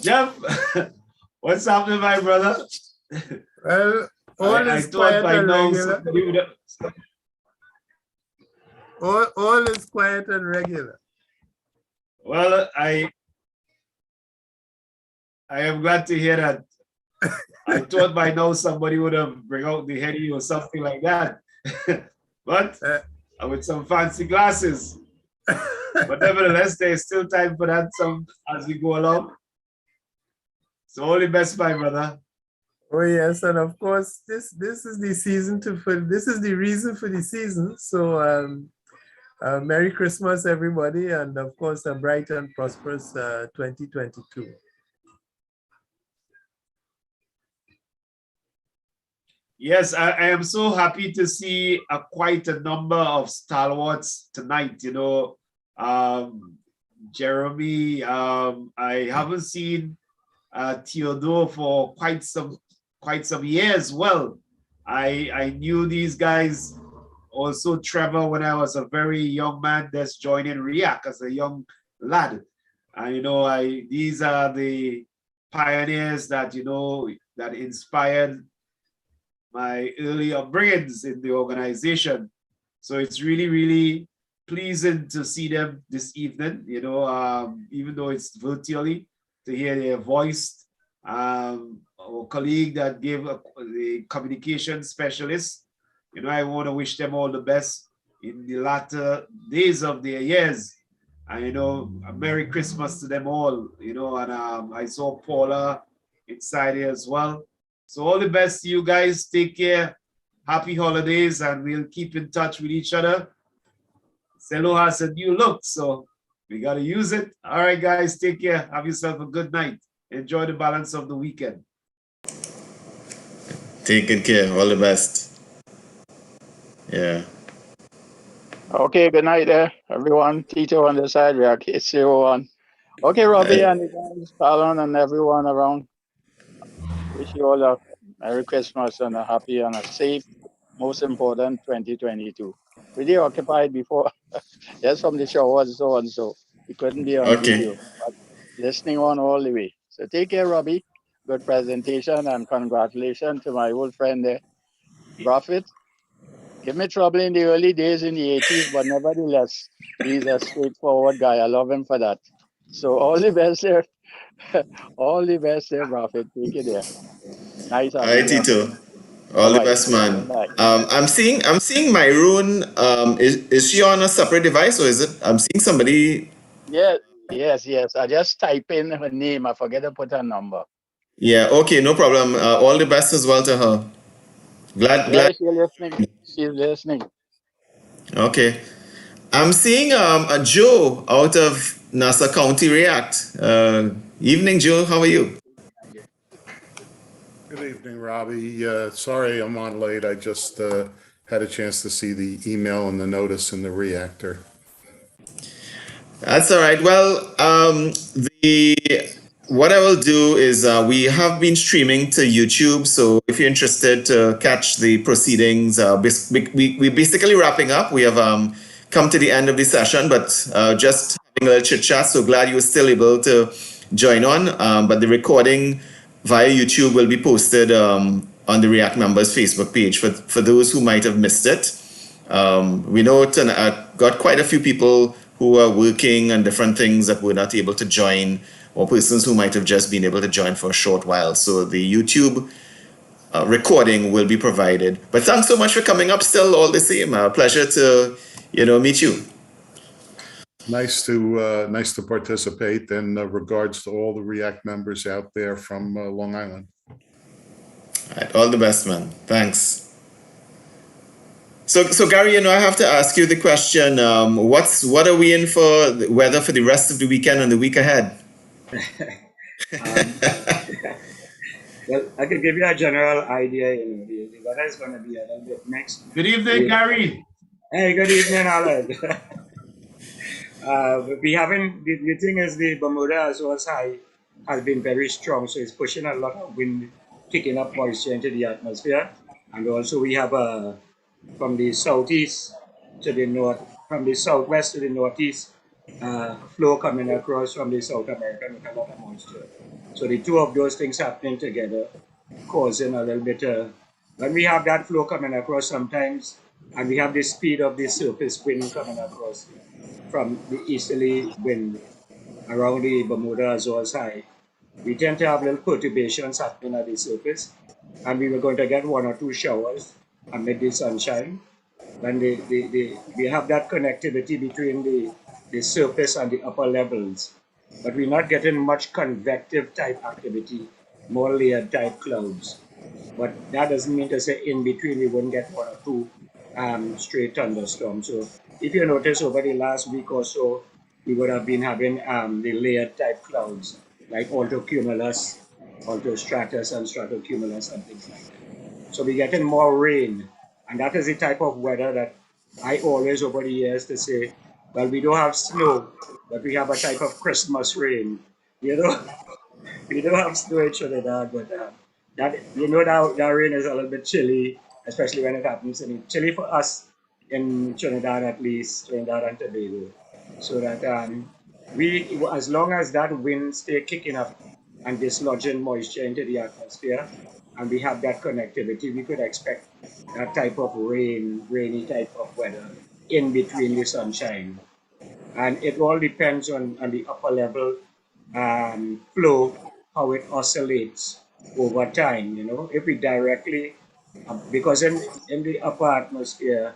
Jeff, what's happening, my brother? Well, all is quiet and regular. All is quiet and regular. Well, I am glad to hear that. I thought by now somebody would have bring out the heady or something like that. But with some fancy glasses. But nevertheless, there's still time for that as we go along. So all the best, my brother. Oh yes, and of course this is the season this is the reason for the season. So Merry Christmas, everybody, and of course a bright and prosperous 2022. Yes, I am so happy to see quite a number of stalwarts tonight. You know, Jeremy, I haven't seen Theodore for quite some years. Well, I knew these guys, also Trevor, when I was a very young man that's joining REAC as a young lad. And you know, these are the pioneers that, you know, that inspired my early upbringings in the organization. So it's really, really pleasing to see them this evening, you know, even though it's virtually, to hear their voice. Our colleague that gave the communication specialist, you know, I want to wish them all the best in the latter days of their years. And, you know, a Merry Christmas to them all, you know, and I saw Paula inside here as well. So all the best to you guys. Take care. Happy holidays, and we'll keep in touch with each other. Celo has a new look, so we got to use it. All right, guys, take care. Have yourself a good night. Enjoy the balance of the weekend. Take good care. All the best. Yeah. Okay, good night there, everyone. Tito on the side, we are KC01. Okay, Robbie and the guys, Fallon and everyone around. Wish you all a Merry Christmas and a happy and a safe, most important 2022. Really occupied before, just from the showers, so and so. We couldn't be on Okay. video, but listening on all the way. So take care, Robbie. Good presentation and congratulations to my old friend there, Prophet. Give me trouble in the early days in the 80s, but nevertheless, he's a straightforward guy. I love him for that. So all the best there. All the best there, Prophet. Take it there. Nice All having right, you. Tito. All the Bye-bye. best, man. Good night. I'm seeing Myroon. Is she on a separate device, or is it? I'm seeing somebody. Yes. I just type in her name. I forget to put her number. Yeah. Okay. No problem. All the best as well to her. Glad. Yeah, Glad. she's listening. She's listening. Okay. I'm seeing a Joe out of Nassau County React. Evening, Joe. How are you? Good evening, Robbie. Sorry I'm on late. I just had a chance to see the email and the notice in the reactor. That's all right. Well, the what I will do is we have been streaming to YouTube, so if you're interested to catch the proceedings, we basically wrapping up. We have come to the end of the session, but just having a little chit chat. So glad you were still able to join on. But the recording via YouTube will be posted on the React members Facebook page for those who might have missed it. We know got quite a few people who are working and different things that were not able to join, or persons who might have just been able to join for a short while. So the YouTube recording will be provided. But thanks so much for coming up still all the same. Pleasure to, meet you. Nice to participate, and regards to all the React members out there from Long Island. All right, all the best, man. Thanks. So Gary, I have to ask you the question: what are we in for the weather for the rest of the weekend and the week ahead? Well, I can give you a general idea. The weather is going to be a little bit mixed. Good evening, Gary. Hey, good evening, Alan. The thing is, the Bermuda Azores high has been very strong, so it's pushing a lot of wind, kicking up moisture into the atmosphere. And also we have from the southeast to the north, from the southwest to the northeast, flow coming across from the South American with a lot of moisture. So the two of those things happening together, causing a little bit when we have that flow coming across sometimes, and we have the speed of the surface wind coming across from the easterly wind around the Bermuda Azores high, we tend to have little perturbations happening at the surface, and we were going to get one or two showers amid the sunshine. When we have that connectivity between the surface and the upper levels, but we're not getting much convective type activity, more layered type clouds. But that doesn't mean to say in between we wouldn't get one or two straight thunderstorms. So if you notice over the last week or so, we would have been having the layered type clouds like altocumulus, altostratus, and stratocumulus, and things like that. So we're getting more rain. And that is the type of weather that I always over the years to say, well, we don't have snow, but we have a type of Christmas rain. You know, we don't have snow in Trinidad, but that that rain is a little bit chilly, especially when it happens in chilly for us in Trinidad, at least Trinidad and Tobago. So that we, as long as that wind stay kicking up and dislodging moisture into the atmosphere, and we have that connectivity, we could expect that type of rainy type of weather in between the sunshine. And it all depends on the upper level flow, how it oscillates over time. If we directly, because in the upper atmosphere,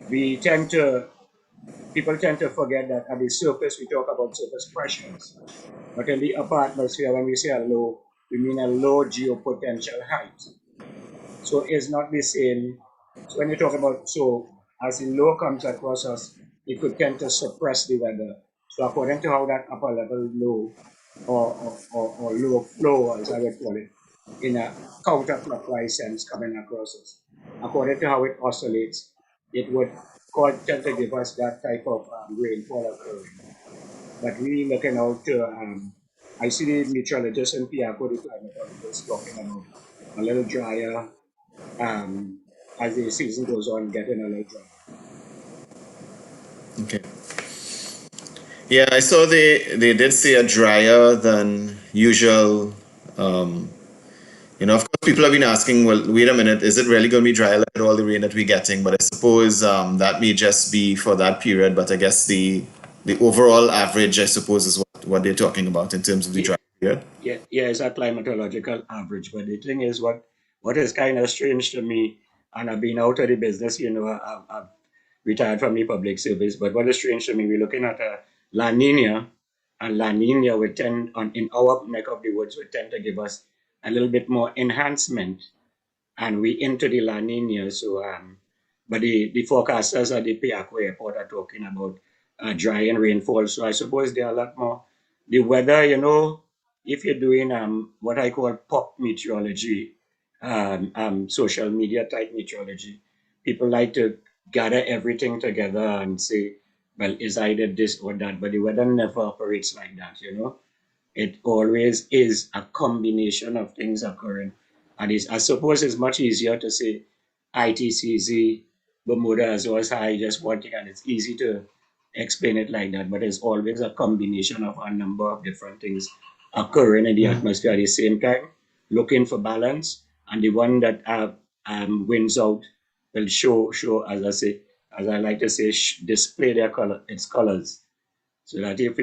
people tend to forget that at the surface we talk about surface pressures, but in the upper atmosphere, when we say a low, we mean a low geopotential height. So it's not the same. So when you talk about, as the low comes across us, it could tend to suppress the weather. So according to how that upper level low or low flow, as I would call it, in a counterclockwise sense coming across us, according to how it oscillates, it would tend to give us that type of rainfall occurring. But we looking out to, I see the meteorologists and Piaco, the climatologists, talking about a little drier as the season goes on, getting a little drier. Okay. Yeah, I saw they did say a drier than usual. Of course, people have been asking, well, wait a minute, is it really going to be dry like all the rain that we're getting? But I suppose that may just be for that period. But I guess the overall average, I suppose, is what they're talking about in terms of the dry period. Yeah, it's a climatological average. But the thing is, what is kind of strange to me, and I've been out of the business, I've retired from the public service. But what is strange to me, we're looking at a La Nina, and La Nina would tend, in our neck of the woods, would tend to give us a little bit more enhancement, and we into the La Nina. So, but the forecasters at the Piaco Airport are talking about dry and rainfall. So I suppose there are a lot more. The weather, if you're doing what I call pop meteorology, social media type meteorology, people like to gather everything together and say, well, is either this or that, but the weather never operates like that. It always is a combination of things occurring. And I suppose it's much easier to say ITCZ, Bermuda Azores High, just one thing, and it's easy to explain it like that, but it's always a combination of a number of different things occurring in the atmosphere at the same time, looking for balance. And the one that wins out will show, as I like to say, display its colors. So that if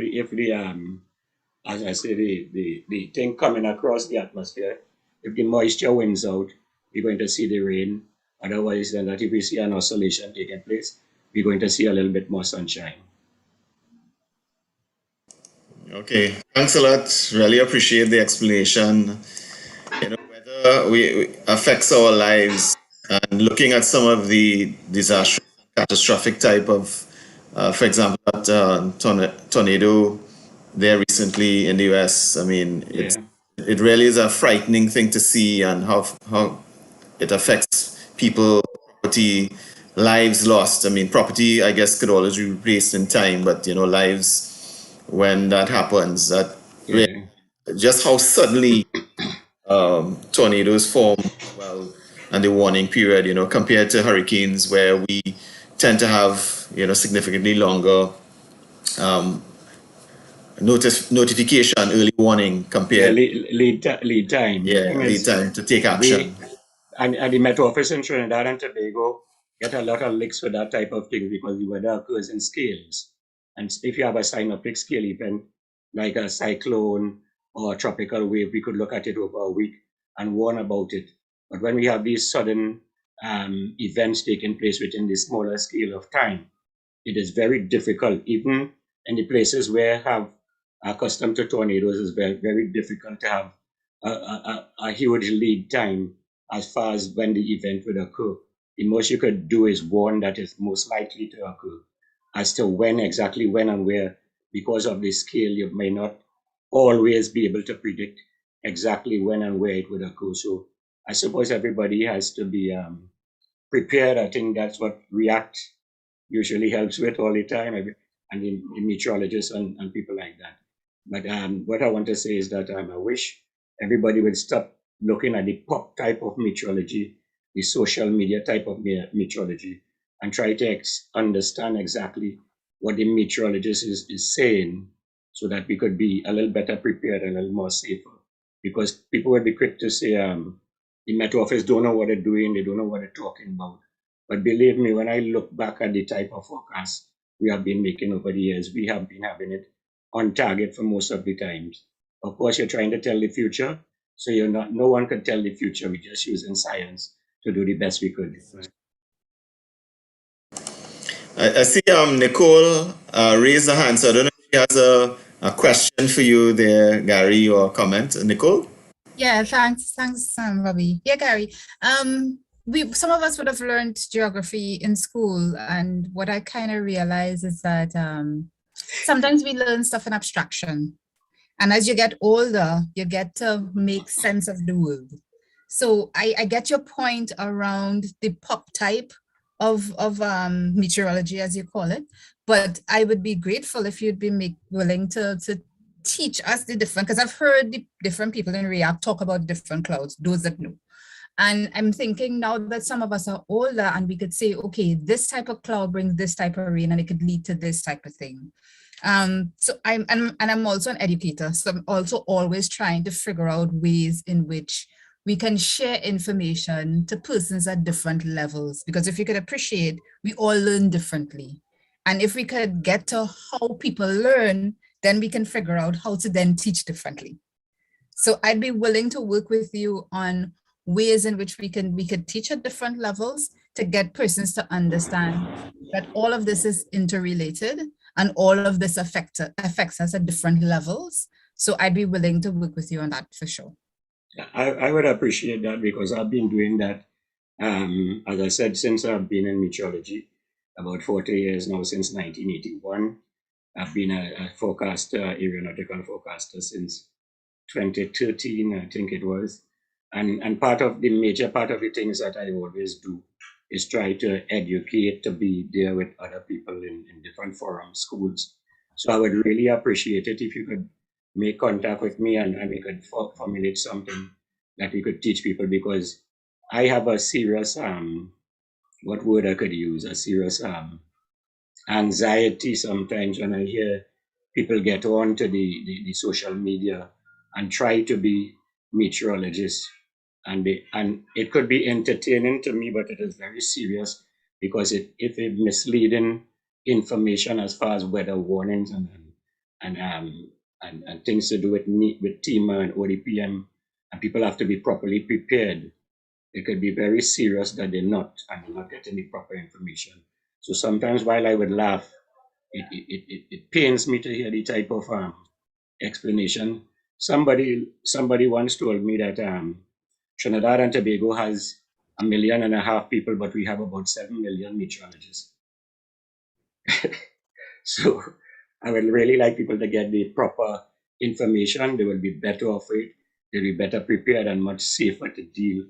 as I say, the thing coming across the atmosphere, if the moisture wins out, we're going to see the rain. Otherwise, then that if we see an oscillation taking place, we're going to see a little bit more sunshine. Okay, thanks a lot. Really appreciate the explanation. Weather we affects our lives, and looking at some of the disastrous, catastrophic type of, for example, that tornado there recently in the US. I mean, it really is a frightening thing to see, and how it affects people, property, lives lost. I mean, property, I guess, could always be replaced in time, but lives, when that happens, that really, just how suddenly tornadoes form, well, and the warning period, compared to hurricanes where we tend to have, significantly longer notification, early warning compared. Lead time. Yeah, lead time to take action. And the Met Office in Trinidad and Tobago get a lot of licks for that type of thing because the weather occurs in scales. And if you have a synoptic scale event, like a cyclone or a tropical wave, we could look at it over a week and warn about it. But when we have these sudden events taking place within the smaller scale of time, it is very difficult, even in the places where have accustomed to tornadoes, it's very, very difficult to have a huge lead time as far as when the event would occur. The most you could do is warn that it's most likely to occur. As to exactly when and where, because of the scale, you may not always be able to predict exactly when and where it would occur. So I suppose everybody has to be prepared. I think that's what React usually helps with all the time, and the meteorologists and people like that. But what I want to say is that I wish everybody would stop looking at the pop type of meteorology, the social media type of meteorology, and try to understand exactly what the meteorologist is saying, so that we could be a little better prepared and a little more safer. Because people would be quick to say, the Met Office don't know what they're doing, they don't know what they're talking about. But believe me, when I look back at the type of forecast we have been making over the years, we have been having it on target for most of the times. Of course, you're trying to tell the future, so no one could tell the future. We're just using science to do the best we could. I see Nicole raised her hand, so I don't know if she has a question for you there, Gary, or comment. Nicole? Yeah, thanks, Robbie. Yeah, Gary. Some of us would have learned geography in school, and what I kind of realize is that sometimes we learn stuff in abstraction, and as you get older, you get to make sense of the world. So I get your point around the pop type of meteorology, as you call it, but I would be grateful if you'd be willing to teach us the different, because I've heard the different people in React talk about different clouds, those that know. And I'm thinking now that some of us are older and we could say, okay, this type of cloud brings this type of rain and it could lead to this type of thing. So I'm also an educator, so I'm also always trying to figure out ways in which we can share information to persons at different levels, because if you could appreciate, we all learn differently. And if we could get to how people learn, then we can figure out how to then teach differently. So I'd be willing to work with you on ways in which we could teach at different levels to get persons to understand that all of this is interrelated and all of this affects us at different levels. So I'd be willing to work with you on that for sure. I would appreciate that, because I've been doing that, as I said, since I've been in meteorology, about 40 years now, since 1981. I've been a forecaster, aeronautical forecaster, since 2013, I think it was. And part of the major part of the things that I always do is try to educate, to be there with other people in different forums, schools. So I would really appreciate it if you could make contact with me and we could formulate something that we could teach people, because I have a serious, what word I could use, a serious anxiety sometimes when I hear people get onto the social media and try to be meteorologists. And it could be entertaining to me, but it is very serious, because if it's misleading information as far as weather warnings and things to do with TEMA and ODPM, and people have to be properly prepared, it could be very serious that they're not getting the proper information. So sometimes, while I would laugh, it pains me to hear the type of explanation. Somebody once told me that Trinidad and Tobago has 1.5 million people, but we have about 7 million meteorologists. So I would really like people to get the proper information. They will be better off it. They'll be better prepared and much safer to deal.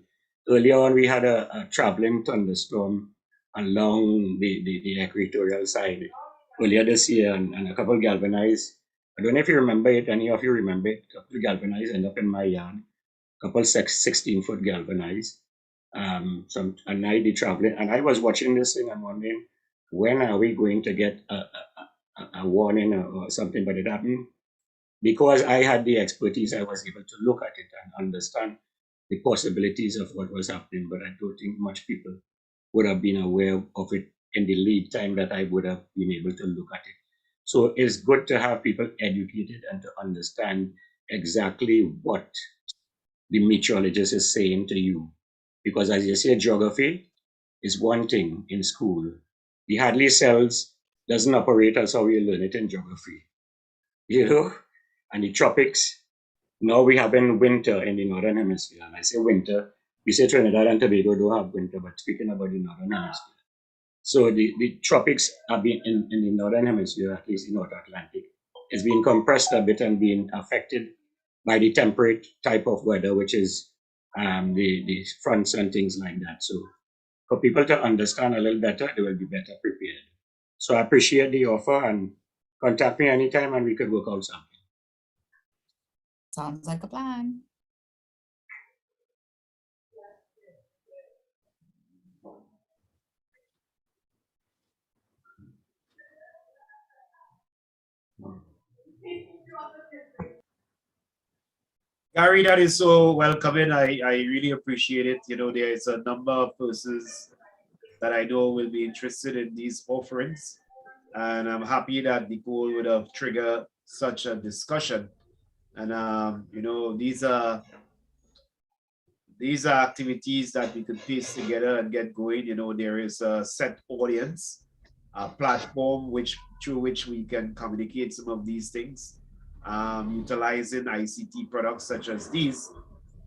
Earlier on, we had a traveling thunderstorm along the equatorial side earlier this year, and a couple galvanized. I don't know if you remember it, any of you remember it, a couple galvanized end up in my yard, a couple 16-foot galvanized. And I did traveling, and I was watching this thing and wondering, when are we going to get a warning or something? But it happened because I had the expertise. I was able to look at it and understand the possibilities of what was happening, but I don't think much people would have been aware of it in the lead time that I would have been able to look at it. So it's good to have people educated and to understand exactly what the meteorologist is saying to you. Because as you say, geography is one thing in school. The Hadley cells doesn't operate as how you learn it in geography. And the tropics, now we have in winter in the Northern Hemisphere. And I say winter, we say Trinidad and Tobago don't have winter, but speaking about the Northern Hemisphere. So the tropics have been in the Northern Hemisphere, at least in North Atlantic, is being compressed a bit and being affected by the temperate type of weather, which is the fronts and things like that. So for people to understand a little better, they will be better prepared. So I appreciate the offer and contact me anytime and we could work out something. Sounds like a plan. Gary, that is so welcoming. I really appreciate it. You know, there is a number of persons that I know will be interested in these offerings. And I'm happy that Nicole would have triggered such a discussion. And, you know, these are activities that we could piece together and get going. You know, there is a set audience, a platform through which we can communicate some of these things. Utilizing ICT products such as these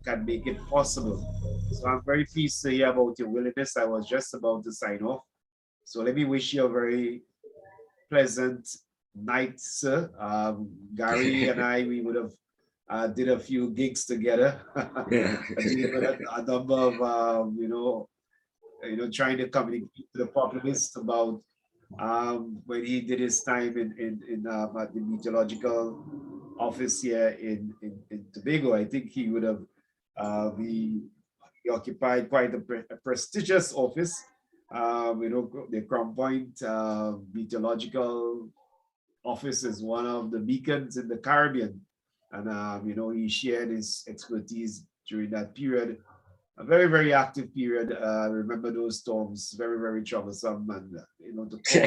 can make it possible. So I'm very pleased to hear about your willingness. I was just about to sign off. So let me wish you a very pleasant night, sir. Gary and I, we would have did a few gigs together. A number of you know, trying to communicate to the populace about when he did his time at the meteorological office here in Tobago. I think he would have he occupied quite a prestigious office. You know, the Crown Point Meteorological Office is one of the beacons in the Caribbean. And, you know, he shared his expertise during that period, a very, very active period. I remember those storms, very, very troublesome and, you know, to call.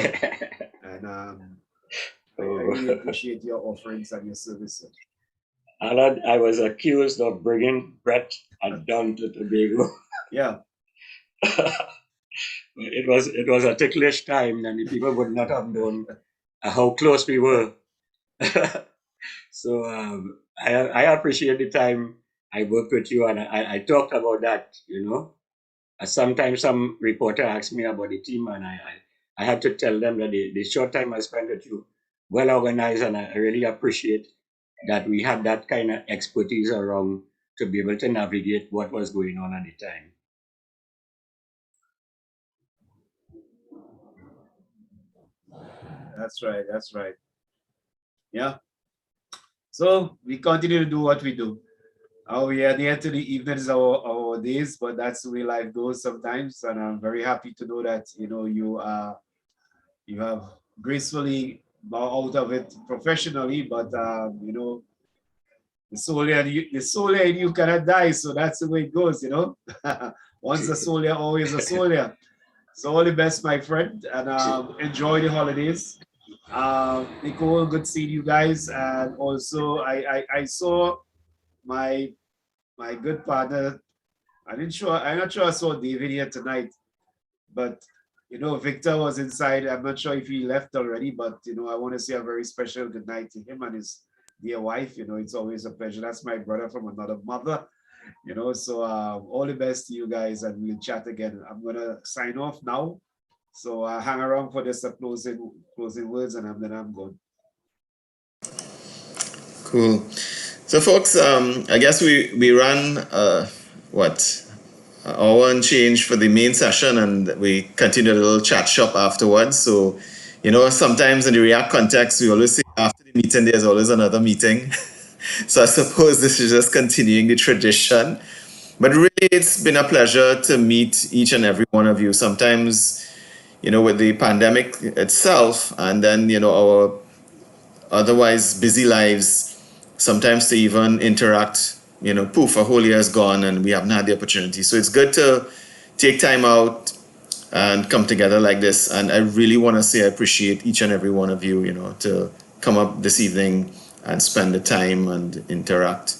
And I really appreciate your offerings and your services. Alan, I was accused of bringing Brett down to Tobago. Yeah. It was a ticklish time, and the people would not have known how close we were. So I appreciate the time I worked with you, and I talked about that. You know, sometimes some reporter asked me about the team, and I had to tell them that the short time I spent with you, well organized, and I really appreciate that we had that kind of expertise around to be able to navigate what was going on at the time. That's right. That's right. Yeah. So we continue to do what we do. We are near to the evenings of our days, but that's the way life goes sometimes. And I'm very happy to know that, you know, you have gracefully out of it professionally, but you know, the soul in you cannot die. So that's the way it goes, you know. Once a soldier, always a soldier. So all the best, my friend, and enjoy the holidays. Nicole, good seeing you guys. And also I saw my good partner. I'm not sure I saw David here tonight, but you know, Victor was inside. I'm not sure if he left already, but you know, I want to say a very special good night to him and his dear wife. You know, it's always a pleasure. That's my brother from another mother. You know, so all the best to you guys, and we'll chat again. I'm gonna sign off now. So hang around for this closing words, and then I'm gone. Cool. So, folks, I guess we ran what, an hour and change for the main session, and we continued a little chat shop afterwards. So, you know, sometimes in the React context, we always say after the meeting, there's always another meeting. So I suppose this is just continuing the tradition. But really, it's been a pleasure to meet each and every one of you. Sometimes, you know, with the pandemic itself, and then, you know, our otherwise busy lives, sometimes to even interact, you know, poof, a whole year is gone and we haven't had the opportunity. So it's good to take time out and come together like this. And I really want to say I appreciate each and every one of you, you know, to come up this evening and spend the time and interact.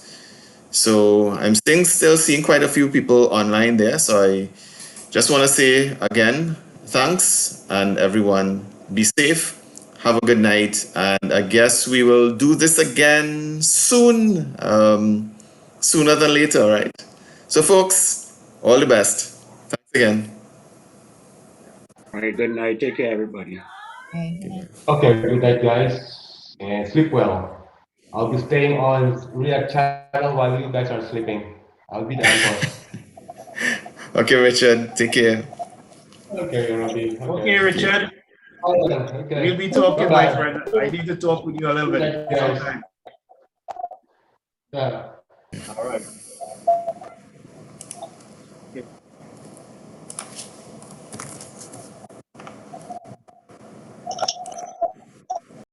So I'm still seeing quite a few people online there. So I just want to say again, thanks, and everyone be safe. Have a good night, and I guess we will do this again soon, sooner than later, right? So, folks, all the best. Thanks again. All right, good night. Take care, everybody. Okay, good night, guys, and sleep well. I'll be staying on React channel while you guys are sleeping. I'll be the anchor. Okay, Richard, take care. Okay, Robbie. Okay, Richard. Okay. We'll be talking, my Bye-bye. friend. I need to talk with you a little Good bit night, guys. sometime. Yeah. All right.